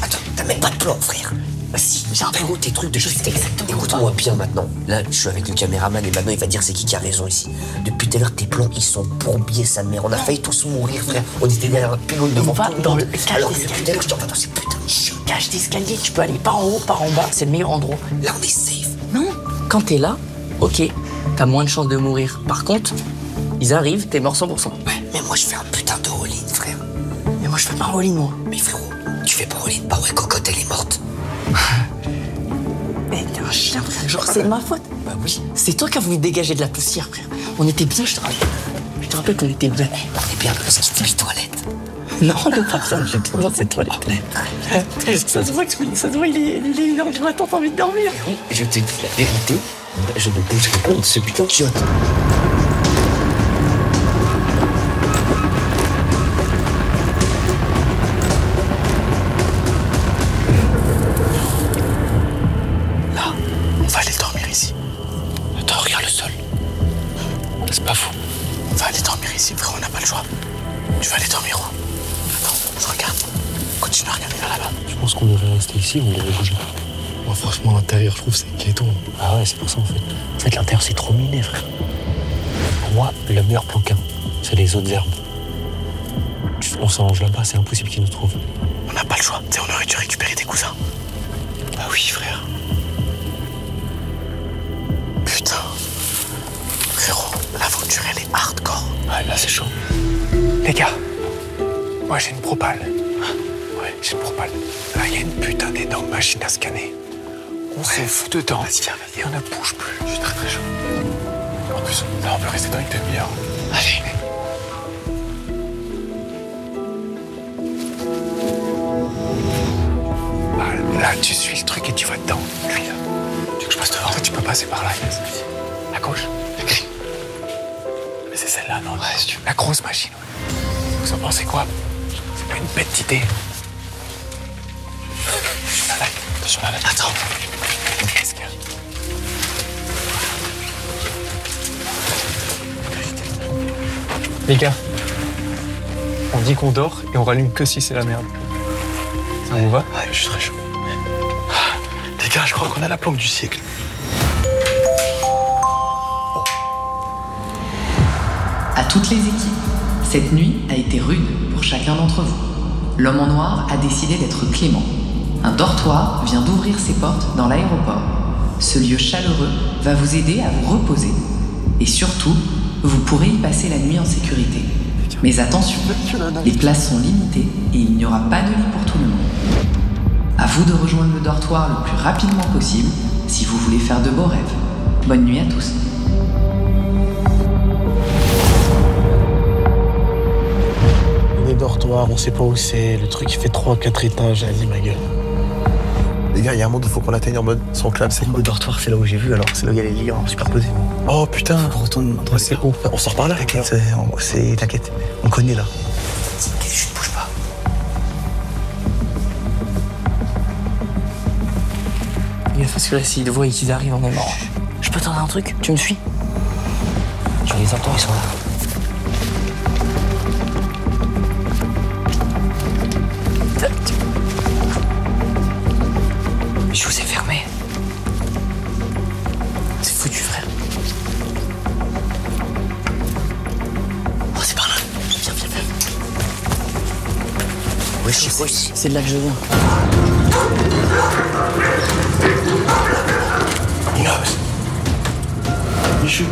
Attends, t'as même pas de plan, frère. Si, j'ai un frérot, tes trucs de je sais exactement. Écoute-moi bien maintenant. Là, je suis avec le caméraman et maintenant il va dire c'est qui a raison ici. Depuis tout à l'heure, tes plans, ils sont bourbiers, sa mère. On a failli tous mourir, frère. On était derrière un pylône devant tout le monde. Alors, depuis tout à l'heure, je t'en vais dans ces putains de chiens. Cage d'escalier, tu peux aller par en haut, par en bas. C'est le meilleur endroit. Là, on est safe. Non. Quand t'es là, ok, t'as moins de chances de mourir. Par contre, ils arrivent, t'es mort 100%. Ouais, mais moi, je fais un putain de all-in, frère. Mais moi, je fais pas all-in, moi. Mais frérot, tu fais pas all-in. Bah ouais, Cocotte, elle est morte. Mais t'es un chien, frère. Genre, c'est de ma faute. Bah oui. C'est toi qui as voulu dégager de la poussière, frère. On était bien, je te rappelle. Je te rappelle qu'on était bien. On est bien parce que c'était les toilettes. Non, de personne, j'ai trop dans cette toilette. Ça se voit, il est 1h du matin, t'as envie de dormir. Je te dis la vérité, je ne bougerai pas de ce putain de chiotte. Là, on va aller dormir ici. Attends, regarde le sol. C'est pas fou. On va aller dormir ici, frère, on n'a pas le choix. Tu vas aller dormir où? Attends, je regarde. Continue à regarder vers là-bas. Je pense qu'on devrait rester ici, on devrait bouger. Moi, franchement, l'intérieur, je trouve, c'est ghetto. Ah ouais, c'est pour ça, en fait. En fait, l'intérieur, c'est trop miné, frère. Pour moi, le meilleur plan qu'un, c'est les autres herbes. On s'arrange là-bas, c'est impossible qu'ils nous trouvent. On n'a pas le choix. Tu sais, on aurait dû récupérer tes cousins. Bah oui, frère. Putain. Frérot, l'aventure, elle est hardcore. Ouais, là, c'est chaud. Les gars, moi j'ai une propale. Ouais, j'ai une propale. Là, il y a une putain d'énorme machine à scanner. On se fout dedans. Vas-y, viens, et on ne bouge plus. Je suis très très chaud. En plus, là, on peut rester dans une demi-heure. Allez. Ah, là, tu suis le truc et tu vas dedans. Lui, là. Tu veux que je passe devant? Toi, tu peux passer par là. À gauche, la grille. Mais c'est celle-là, non? Ouais, si tu veux. La grosse machine, ouais. Vous en pensez quoi? C'est pas une bête d'idée. Attention la lettre. Attends. Qu'est-ce qu'il y a? Les gars, on dit qu'on dort et on rallume que si c'est la merde. Ça vous va? Ouais, je suis très chaud. Les gars, je crois qu'on a la planque du siècle. À toutes les équipes, cette nuit a été rude pour chacun d'entre vous. L'homme en noir a décidé d'être clément. Un dortoir vient d'ouvrir ses portes dans l'aéroport. Ce lieu chaleureux va vous aider à vous reposer. Et surtout, vous pourrez y passer la nuit en sécurité. Mais attention, les places sont limitées et il n'y aura pas de lit pour tout le monde. À vous de rejoindre le dortoir le plus rapidement possible si vous voulez faire de beaux rêves. Bonne nuit à tous. Les dortoirs, on sait pas où c'est. Le truc, il fait 3-4 étages. Vas-y, ma gueule. Les gars, il y a un monde où il faut qu'on atteigne en mode sans clame. C'est Le dortoir, c'est là où j'ai vu, alors c'est là où il y a les lits superposés. Oh putain. On retourne dans C'est où? On sort par là? T'inquiète, on connaît là. Je ne bouge pas. Il va parce que là, s'ils voient et qu'ils arrivent, on est mort. Je peux t'entendre un truc? Tu me suis? Je les entends, ils sont là. Je vous ai fermé. C'est foutu, frère. Oh, c'est par là. Viens. Wesh. C'est de là que je viens. Inox. Michu.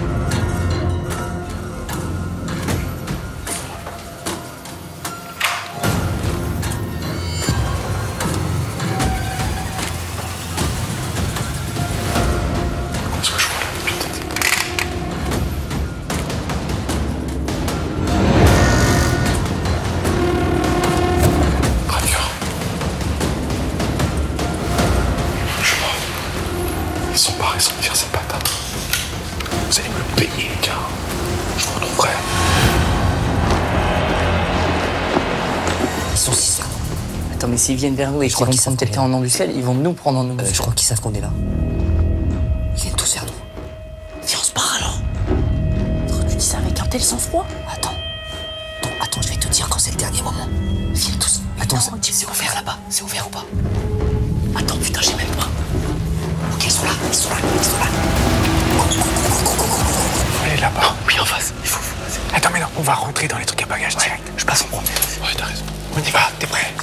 Ils sont pas raison de faire cette patate. Vous allez me le payer, gars. Je vous retrouverai. Ils sont 6 là. Attends, mais s'ils viennent vers nous et qu'ils vont prendre quelqu'un en nom du ciel, ils vont nous prendre en nom du ciel. Je crois qu'ils savent qu'on est là. Ils viennent tous vers nous. Viens, on se barre alors. Tu dis ça avec un tel sang-froid? Attends, je vais te dire quand c'est le dernier moment. Viens tous. Attends, c'est ouvert là-bas. C'est ouvert ou pas? Attends, putain, j'ai même pas. Ok, ils sont là. Allez là-bas. Oui, en face. Il faut. Attends, mais non, on va rentrer dans les trucs à bagages direct. Je passe en premier. Ouais, t'as raison. On y va, t'es prêt?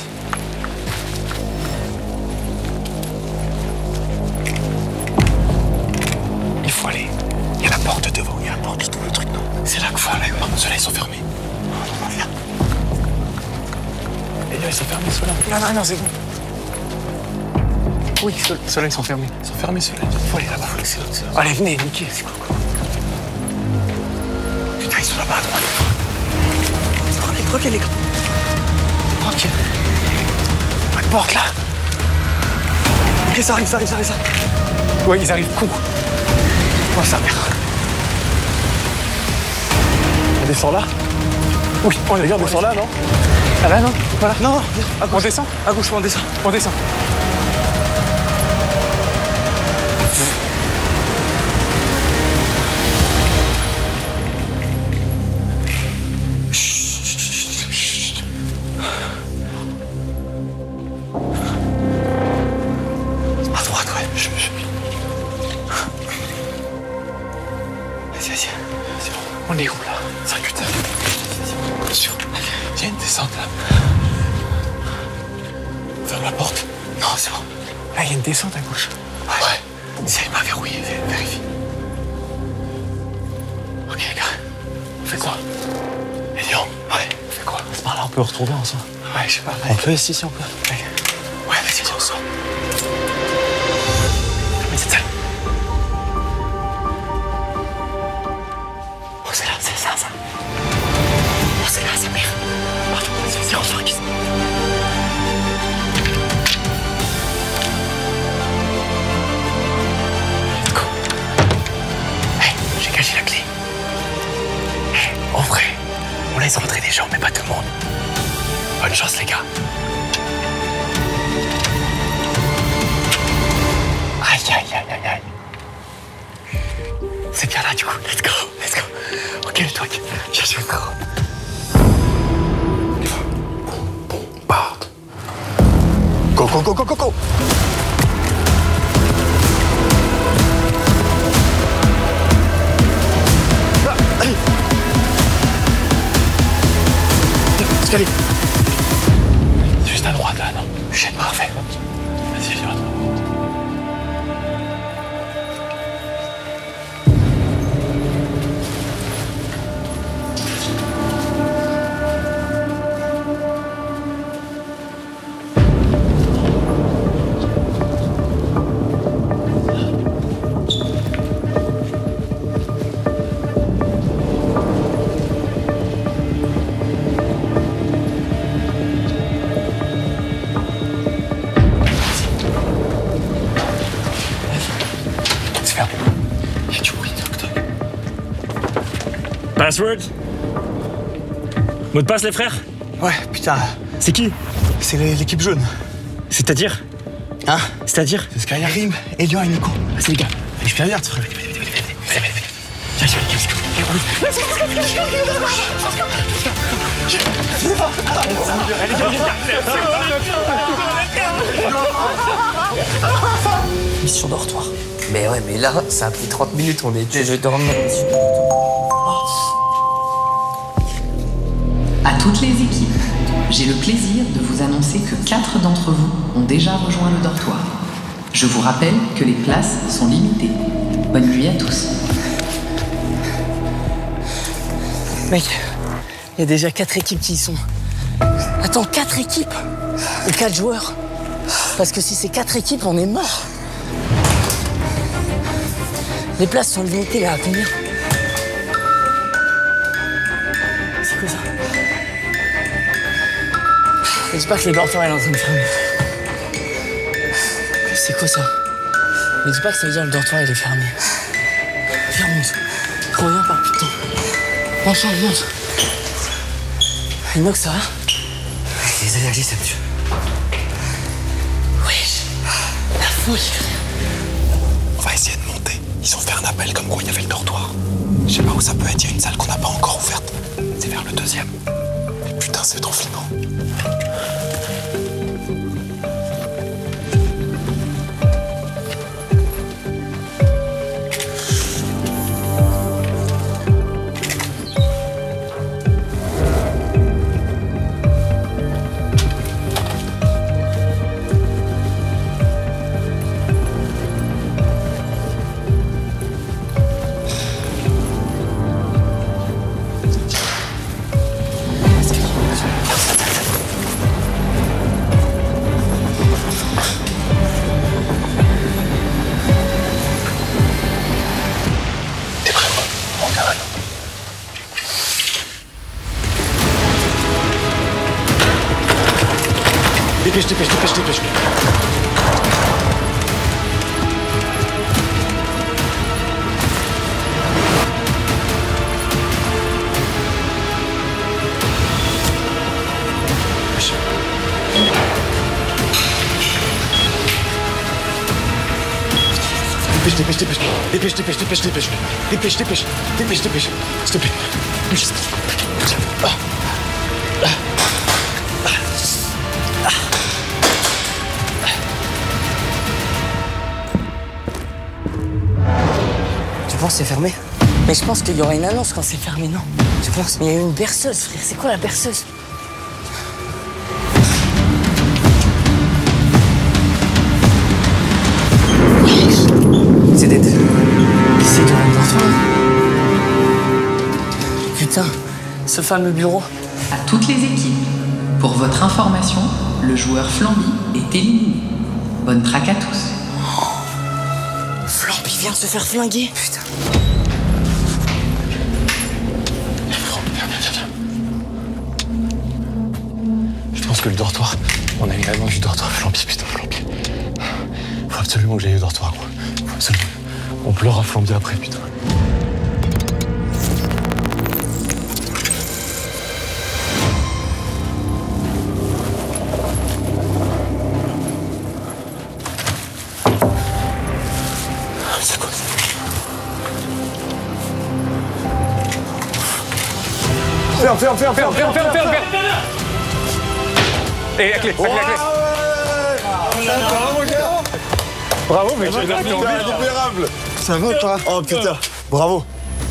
Il faut aller. Il y a la porte devant, il y a la porte, je trouve le truc, non? C'est là qu'il faut aller. Par contre, ceux-là, ils sont fermés. Viens. Et là, ils sont fermés, ceux-là. Non, c'est bon. Oui, ceux-là, ils sont fermés. Ils sont fermés, ceux-là. Faut aller là-bas, faut laisser l'autre. Allez, venez, niquez, c'est quoi? Putain, ils sont là-bas, à droite. Tranquille, les gars. Tranquille. Pas de porte, là. Ok, ça arrive. Ouais, ils arrivent, cours. Oh, sa mère. On descend là? Oui, on descend là, non? Ah là, non? Voilà. Non, on descend? À gauche, on descend. À droite, ouais. Vas-y. On est où là? 5-8. Bien sûr. Il y a une descente là. Ferme la porte. Non, c'est bon. Là, il y a une descente à gauche. Ouais. Si elle m'a verrouillé, vérifie. Ok, les gars. On fait quoi? Elian? Ouais. On fait quoi? C'est par là, on peut retrouver ensemble. Ouais, je sais pas. On peut, si, on peut. Ouais, vas-y, on sort. Mais c'est ça. Oh, c'est là, c'est ça. Oh, c'est là, sa mère. Attends, vas-y, on sort ici. Let's go. Hey, j'ai caché la clé. Hey, en vrai, on laisse rentrer des gens, mais pas tout le monde. Bonne chance, les gars. Aïe. C'est bien là, du coup. Let's go. Ok, le truc. Cherche le corps. Bombarde. Go. Allez. Escalier. Juste à droite, là, non? Chut, parfait. Vas-y, viens. Password? Mot de passe, les frères? Ouais, putain. C'est qui? C'est l'équipe jaune. C'est-à-dire? Hein? C'est-à-dire? C'est Skyrim, Elian et Nico. Ah, c'est les gars. Allez, je peux bien, frère. Mission dortoir. Mais ouais, mais là, ça a pris 30 minutes, on était je dormais. À toutes les équipes, j'ai le plaisir de vous annoncer que 4 d'entre vous ont déjà rejoint le dortoir. Je vous rappelle que les places sont limitées. Bonne nuit à tous. Mec, il y a déjà 4 équipes qui y sont. Attends, 4 équipes et 4 joueurs. Parce que si c'est 4 équipes, on est mort. Les places sont limitées là, à combien? C'est quoi ça? Ne dis pas que les dortoirs est en train de fermer. C'est quoi ça? Ne dis pas que ça veut dire que le dortoir il est fermé. Viens, on monte. Reviens par putain. Viens, monte. Inox, ça va? Les allergies, ça me tue. Wesh. La folie. On va essayer de monter. Ils ont fait un appel comme quoi il y avait le dortoir. Je sais pas où ça peut être, il y a une salle qu'on n'a pas encore ouverte. C'est vers le 2e. Putain, c'est trop flippant. Dépêche. Dépêche. S'il te plaît. Tu penses que c'est fermé? Mais je pense qu'il y aura une annonce quand c'est fermé, non? Tu penses? Mais il y a eu une berceuse, frère. C'est quoi la berceuse? C'est d'être ici dans le dortoir. Putain, ce fameux bureau. À toutes les équipes, pour votre information, le joueur Flamby est éliminé. Bonne traque à tous. Flamby vient de se faire flinguer. Putain. Je pense que le dortoir, on a eu l'annonce du dortoir Flamby, putain, Flamby. Faut absolument que j'aille au dortoir, gros. Faut absolument. On pleure à Flamby après, putain. C'est quoi ça? Ferme. Et la clé, la clé. Bravo, gars. Bravo, mais tu Putain, admirable. Ça va pas? Oh putain, bravo.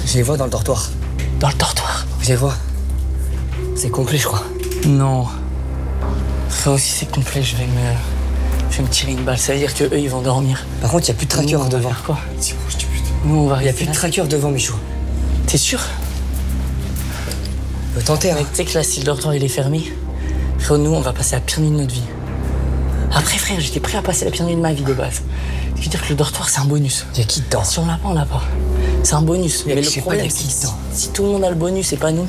Je les vois dans le dortoir. Dans le dortoir. Je les vois. C'est complet, je crois. Non. Ça aussi, c'est complet. Je vais me tirer une balle. Ça veut dire qu'eux, ils vont dormir. Par contre, il n'y a plus de tracker devant. Quoi? C'est proche du but. Nous, on va Il n'y a plus de tracker devant, Michou. T'es sûr? On peut tenter, hein. Mec, tu sais que là, si le dortoir il est fermé, frérot, nous, on va passer la pire nuit de notre vie. Après, frère, j'étais prêt à passer la pire nuit de ma vie de base. Je veux dire que le dortoir, c'est un bonus. Il y a qui dedans? Si on l'a pas, on l'a pas. C'est un bonus. Mais le problème, c'est que si tout le monde a le bonus et pas nous,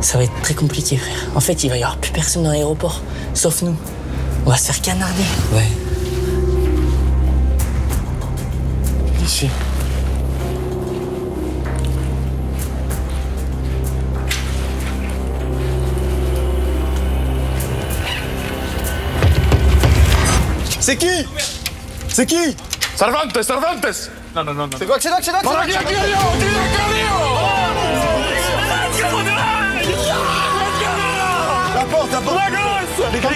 ça va être très compliqué, frère. En fait, il va y avoir plus personne dans l'aéroport, sauf nous. On va se faire canarder. Ouais. Ici. C'est qui? C'est qui? Cervantes. Non. C'est quoi que c'est là? La porte. La gosse. Les gars.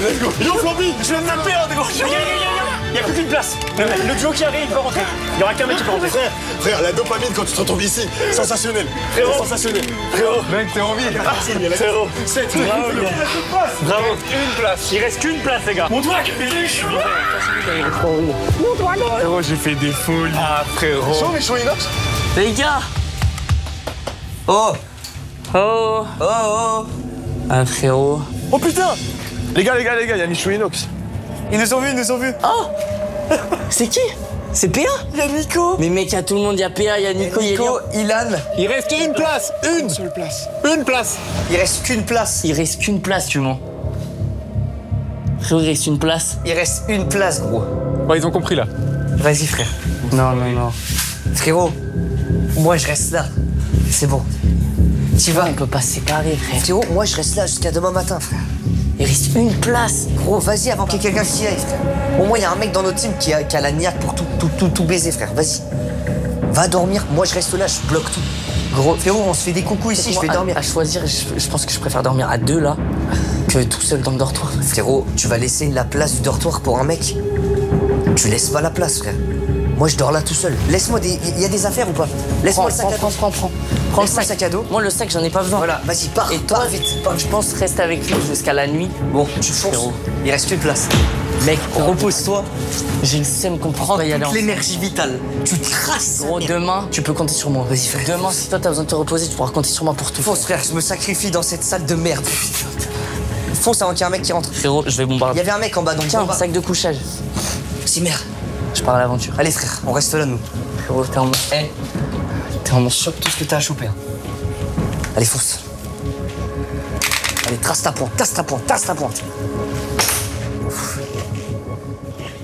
Let's go. Yo, Flamby, je viens de la perdre, gros. Il n'y a plus qu'une place. Le duo qui arrive va rentrer. Il n'y aura qu'un mec qui peut rentrer. Frère, la dopamine quand tu te retrouves ici, sensationnel. Frérot. Sensationnel. Frérot. Mec, t'es en vie. Frérot. Bravo. Une place. Il reste qu'une place, les gars. Mon doigt. Frérot, j'ai fait des folies. Ah, frérot. Chaud, Michou Inox. Les gars. Oh. Ah, frérot. Oh putain. Les gars, il y a Michou Inox. Ils nous ont vus. Oh. C'est qui? C'est PA? Il y a Nico. Mais mec, il y a tout le monde, il y a PA, il y a Nico, il y a Léon. Ilan. Il reste qu'une place. Une seule place. Une place. Il reste qu'une place. Il reste qu'une place, tu mens. Frérot, il reste une place. Il reste une place, gros. Ouais, ils ont compris là. Vas-y, frère. Non. Frérot, moi, je reste là. C'est bon. Tu vas. On peut pas se séparer, frère. Frérot, moi, je reste là jusqu'à demain matin, frère. Il reste une place. Gros, vas-y avant qu'il y ait quelqu'un qui aille, frère. Au moins, il y a un mec dans notre team qui a la niaque pour tout baiser, frère. Vas-y. Va dormir. Moi, je reste là, je bloque tout. Gros, frérot, on se fait des coucous ici, je vais dormir. À choisir, je pense que je préfère dormir à deux, là, que tout seul dans le dortoir. Frérot, tu vas laisser la place du dortoir pour un mec? Tu laisses pas la place, frère. Moi, je dors là tout seul. Laisse-moi des... Il y a des affaires ou pas? Laisse-moi le sac à dos. Prends le sac à dos. Moi, le sac, j'en ai pas besoin. Voilà, vas-y, pars. Et toi, pars vite. Je pense rester avec lui jusqu'à la nuit. Bon, tu fonces. Frérot. Il reste une place. Mec, repose-toi. J'ai le seum qu'on prend Prends toute l'énergie vitale. Tu traces. Gros, demain, tu peux compter sur moi. Vas-y, frère. Demain, si toi, t'as besoin de te reposer, tu pourras compter sur moi pour tout. Fonce, frère, je me sacrifie dans cette salle de merde. Fonce avant qu'il y ait un mec qui rentre. Frérot, je vais bombarder. Il y avait un mec en bas, donc tiens, un sac de couchage. Si, merde. Je pars à l'aventure. Allez, frère, on reste là, nous. Frérot, t'es en mode... T'es en mode choc, tout ce que t'as à choper. Hein. Allez, fonce. Allez, trace ta pointe.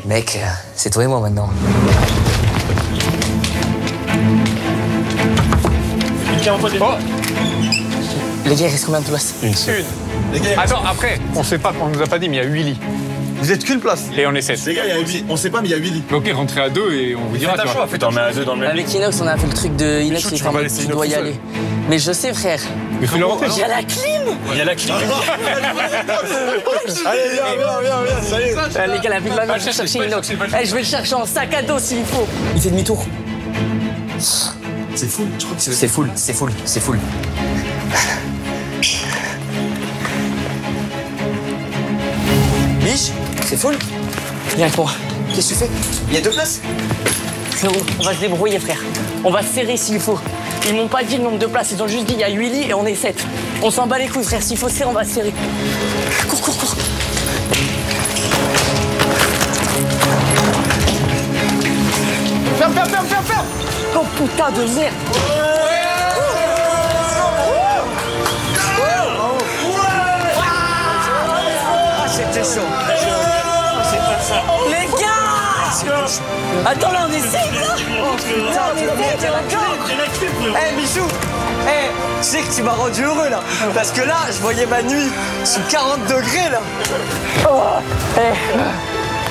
Mec, c'est toi et moi maintenant. Les gars, il reste combien de places? Une. Attends, après, on sait pas, on nous a pas dit, mais il y a 8 lits. Vous êtes qu'une place. Et on est 7. Les gars, on sait pas, mais il y a 8 lits. Ok, rentrez à 2 et on vous dira. Fais ta choix, T'en mets à 2 dans le même lit. Avec Inox, on a fait le truc de Inox, tu vas pas laisser tu Inox dois y tout seul. aller. Mais je sais, frère. Mais fais-le rentrer. Il y a la clim. Il y a la clim. Allez, viens, ça y est. Les gars, la vie de ma mère, je vais chercher Inox. Je vais le chercher en sac à dos s'il faut. Il fait demi-tour. C'est full, je crois que C'est full. Mich, c'est full. Viens avec moi. Qu'est-ce que tu fais? Il y a 2 places? Frérot, on va se débrouiller, frère. On va se serrer s'il faut. Ils m'ont pas dit le nombre de places, ils ont juste dit il y a 8 lits et on est 7. On s'en bat les couilles, frère. S'il faut serrer, on va se serrer. Cours. Ferme. Oh putain de merde. C'était chaud. Les gars! Attends, là, on est 7 là! Oh putain, t'es encore! Eh, Michou! Eh, tu sais que tu m'as rendu heureux là! Parce que là, je voyais ma nuit sous 40 degrés là! Oh,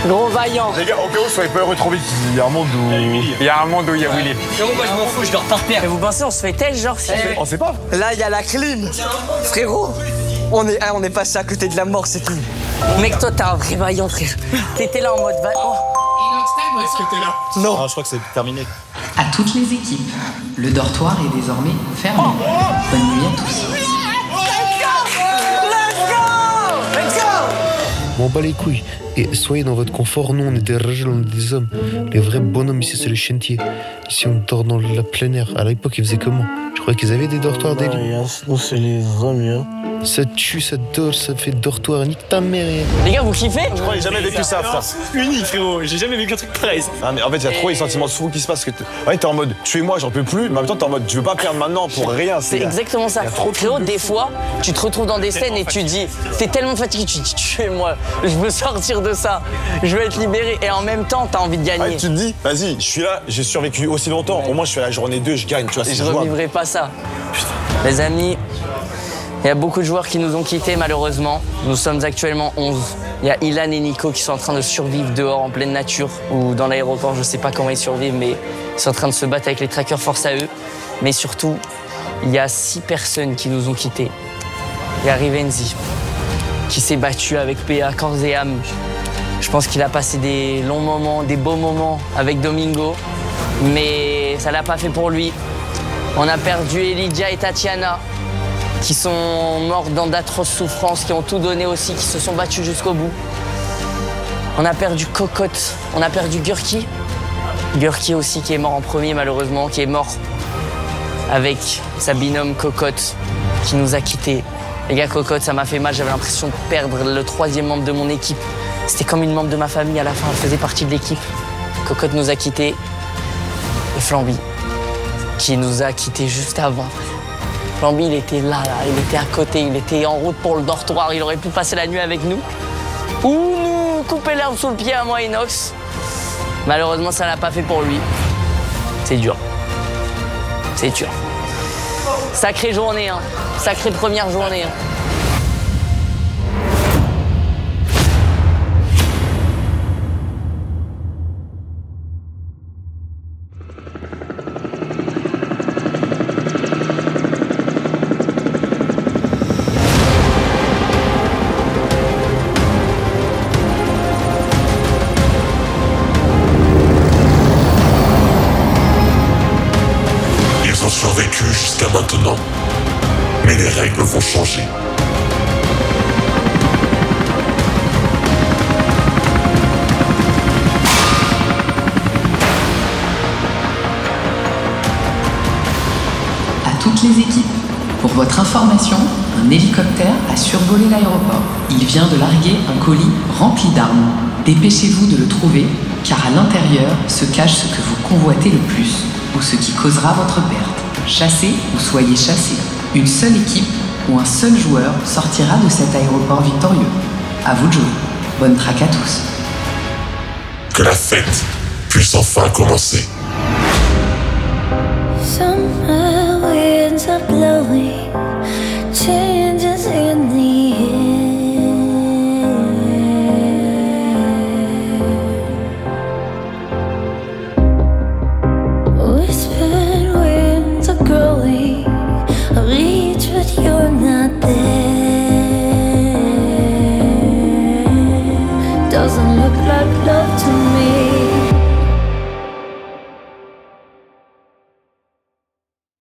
Gros vaillant. Les gars, au cas où, soyez pas heureux trop vite. Il y a un monde où. Il y a un monde où il y a Willy. Frérot, moi je m'en fous, je dors par terre. Mais vous pensez, on se fait tel genre si On sait pas. Là, il y a la clim. Frérot, on est passé à côté de la mort, c'est tout. Mec, toi, t'es un vrai vaillant, frère. T'étais là en mode vaillant. Est-ce que t'es là? Non. Ah, je crois que c'est terminé. À toutes les équipes, le dortoir est désormais fermé. Bonne nuit à tous. M'en bats les couilles. Et soyez dans votre confort, nous on est des rageux, on est des hommes. Les vrais bonhommes ici c'est le chantier. Ici on dort dans la plein air. À l'époque ils faisaient comment? Je croyais qu'ils avaient des dortoirs d'élite. Nous c'est les hommes, Ça tue, ça dort, ça fait dortoir, nique ta mère. Les gars, vous kiffez? Je crois que j'ai jamais vécu ça, frère. Unique, frérot. J'ai jamais vécu un truc pareil. Ah, mais en fait, il y a trop les sentiments fous qui se passent. Ouais, t'es en mode tuez-moi, j'en peux plus. Mais en même temps, t'es en mode tu veux pas perdre maintenant pour rien. C'est exactement ça. Frérot, des fois, tu te retrouves dans des scènes et tu dis, t'es tellement fatigué, tu dis tuez-moi, je veux sortir de ça, je veux être libéré. Et en même temps, t'as envie de gagner. Ouais, tu te dis, vas-y, je suis là, j'ai survécu aussi longtemps. Au moins, je fais la journée 2, je gagne, tu vois. Et je revivrai pas ça. Les amis. Il y a beaucoup de joueurs qui nous ont quittés malheureusement. Nous sommes actuellement 11. Il y a Ilan et Nico qui sont en train de survivre dehors en pleine nature ou dans l'aéroport. Je sais pas comment ils survivent, mais ils sont en train de se battre avec les trackers, force à eux. Mais surtout, il y a 6 personnes qui nous ont quittés. Il y a Rivenzi qui s'est battu avec PA corps et âme. Je pense qu'il a passé des longs moments, des beaux moments avec Domingo, mais ça l'a pas fait pour lui. On a perdu Elydia et Tatiana, qui sont morts dans d'atroces souffrances, qui ont tout donné aussi, qui se sont battus jusqu'au bout. On a perdu Cocotte, on a perdu Gurki. Gurki aussi qui est mort en premier malheureusement, qui est mort avec sa binôme Cocotte, qui nous a quittés. Les gars, Cocotte, ça m'a fait mal, j'avais l'impression de perdre le 3e membre de mon équipe. C'était comme une membre de ma famille à la fin, elle faisait partie de l'équipe. Cocotte nous a quittés. Et Flamby, qui nous a quittés juste avant. Flamby, il était là, il était à côté, il était en route pour le dortoir, il aurait pu passer la nuit avec nous. Ou nous couper l'herbe sous le pied à moi, Inox. Malheureusement, ça l'a pas fait pour lui. C'est dur. C'est dur. Sacrée journée, hein. Sacrée première journée. Hein. Survécu jusqu'à maintenant. Mais les règles vont changer. À toutes les équipes, pour votre information, un hélicoptère a survolé l'aéroport. Il vient de larguer un colis rempli d'armes. Dépêchez-vous de le trouver, car à l'intérieur se cache ce que vous convoitez le plus, ou ce qui causera votre perte. Chassez ou soyez chassés. Une seule équipe ou un seul joueur sortira de cet aéroport victorieux. À vous de jouer. Bonne traque à tous. Que la fête puisse enfin commencer. Summer winds are blowing, changes in the air. Whispered winds are growing, I reach but you're not there. Doesn't look like love to me.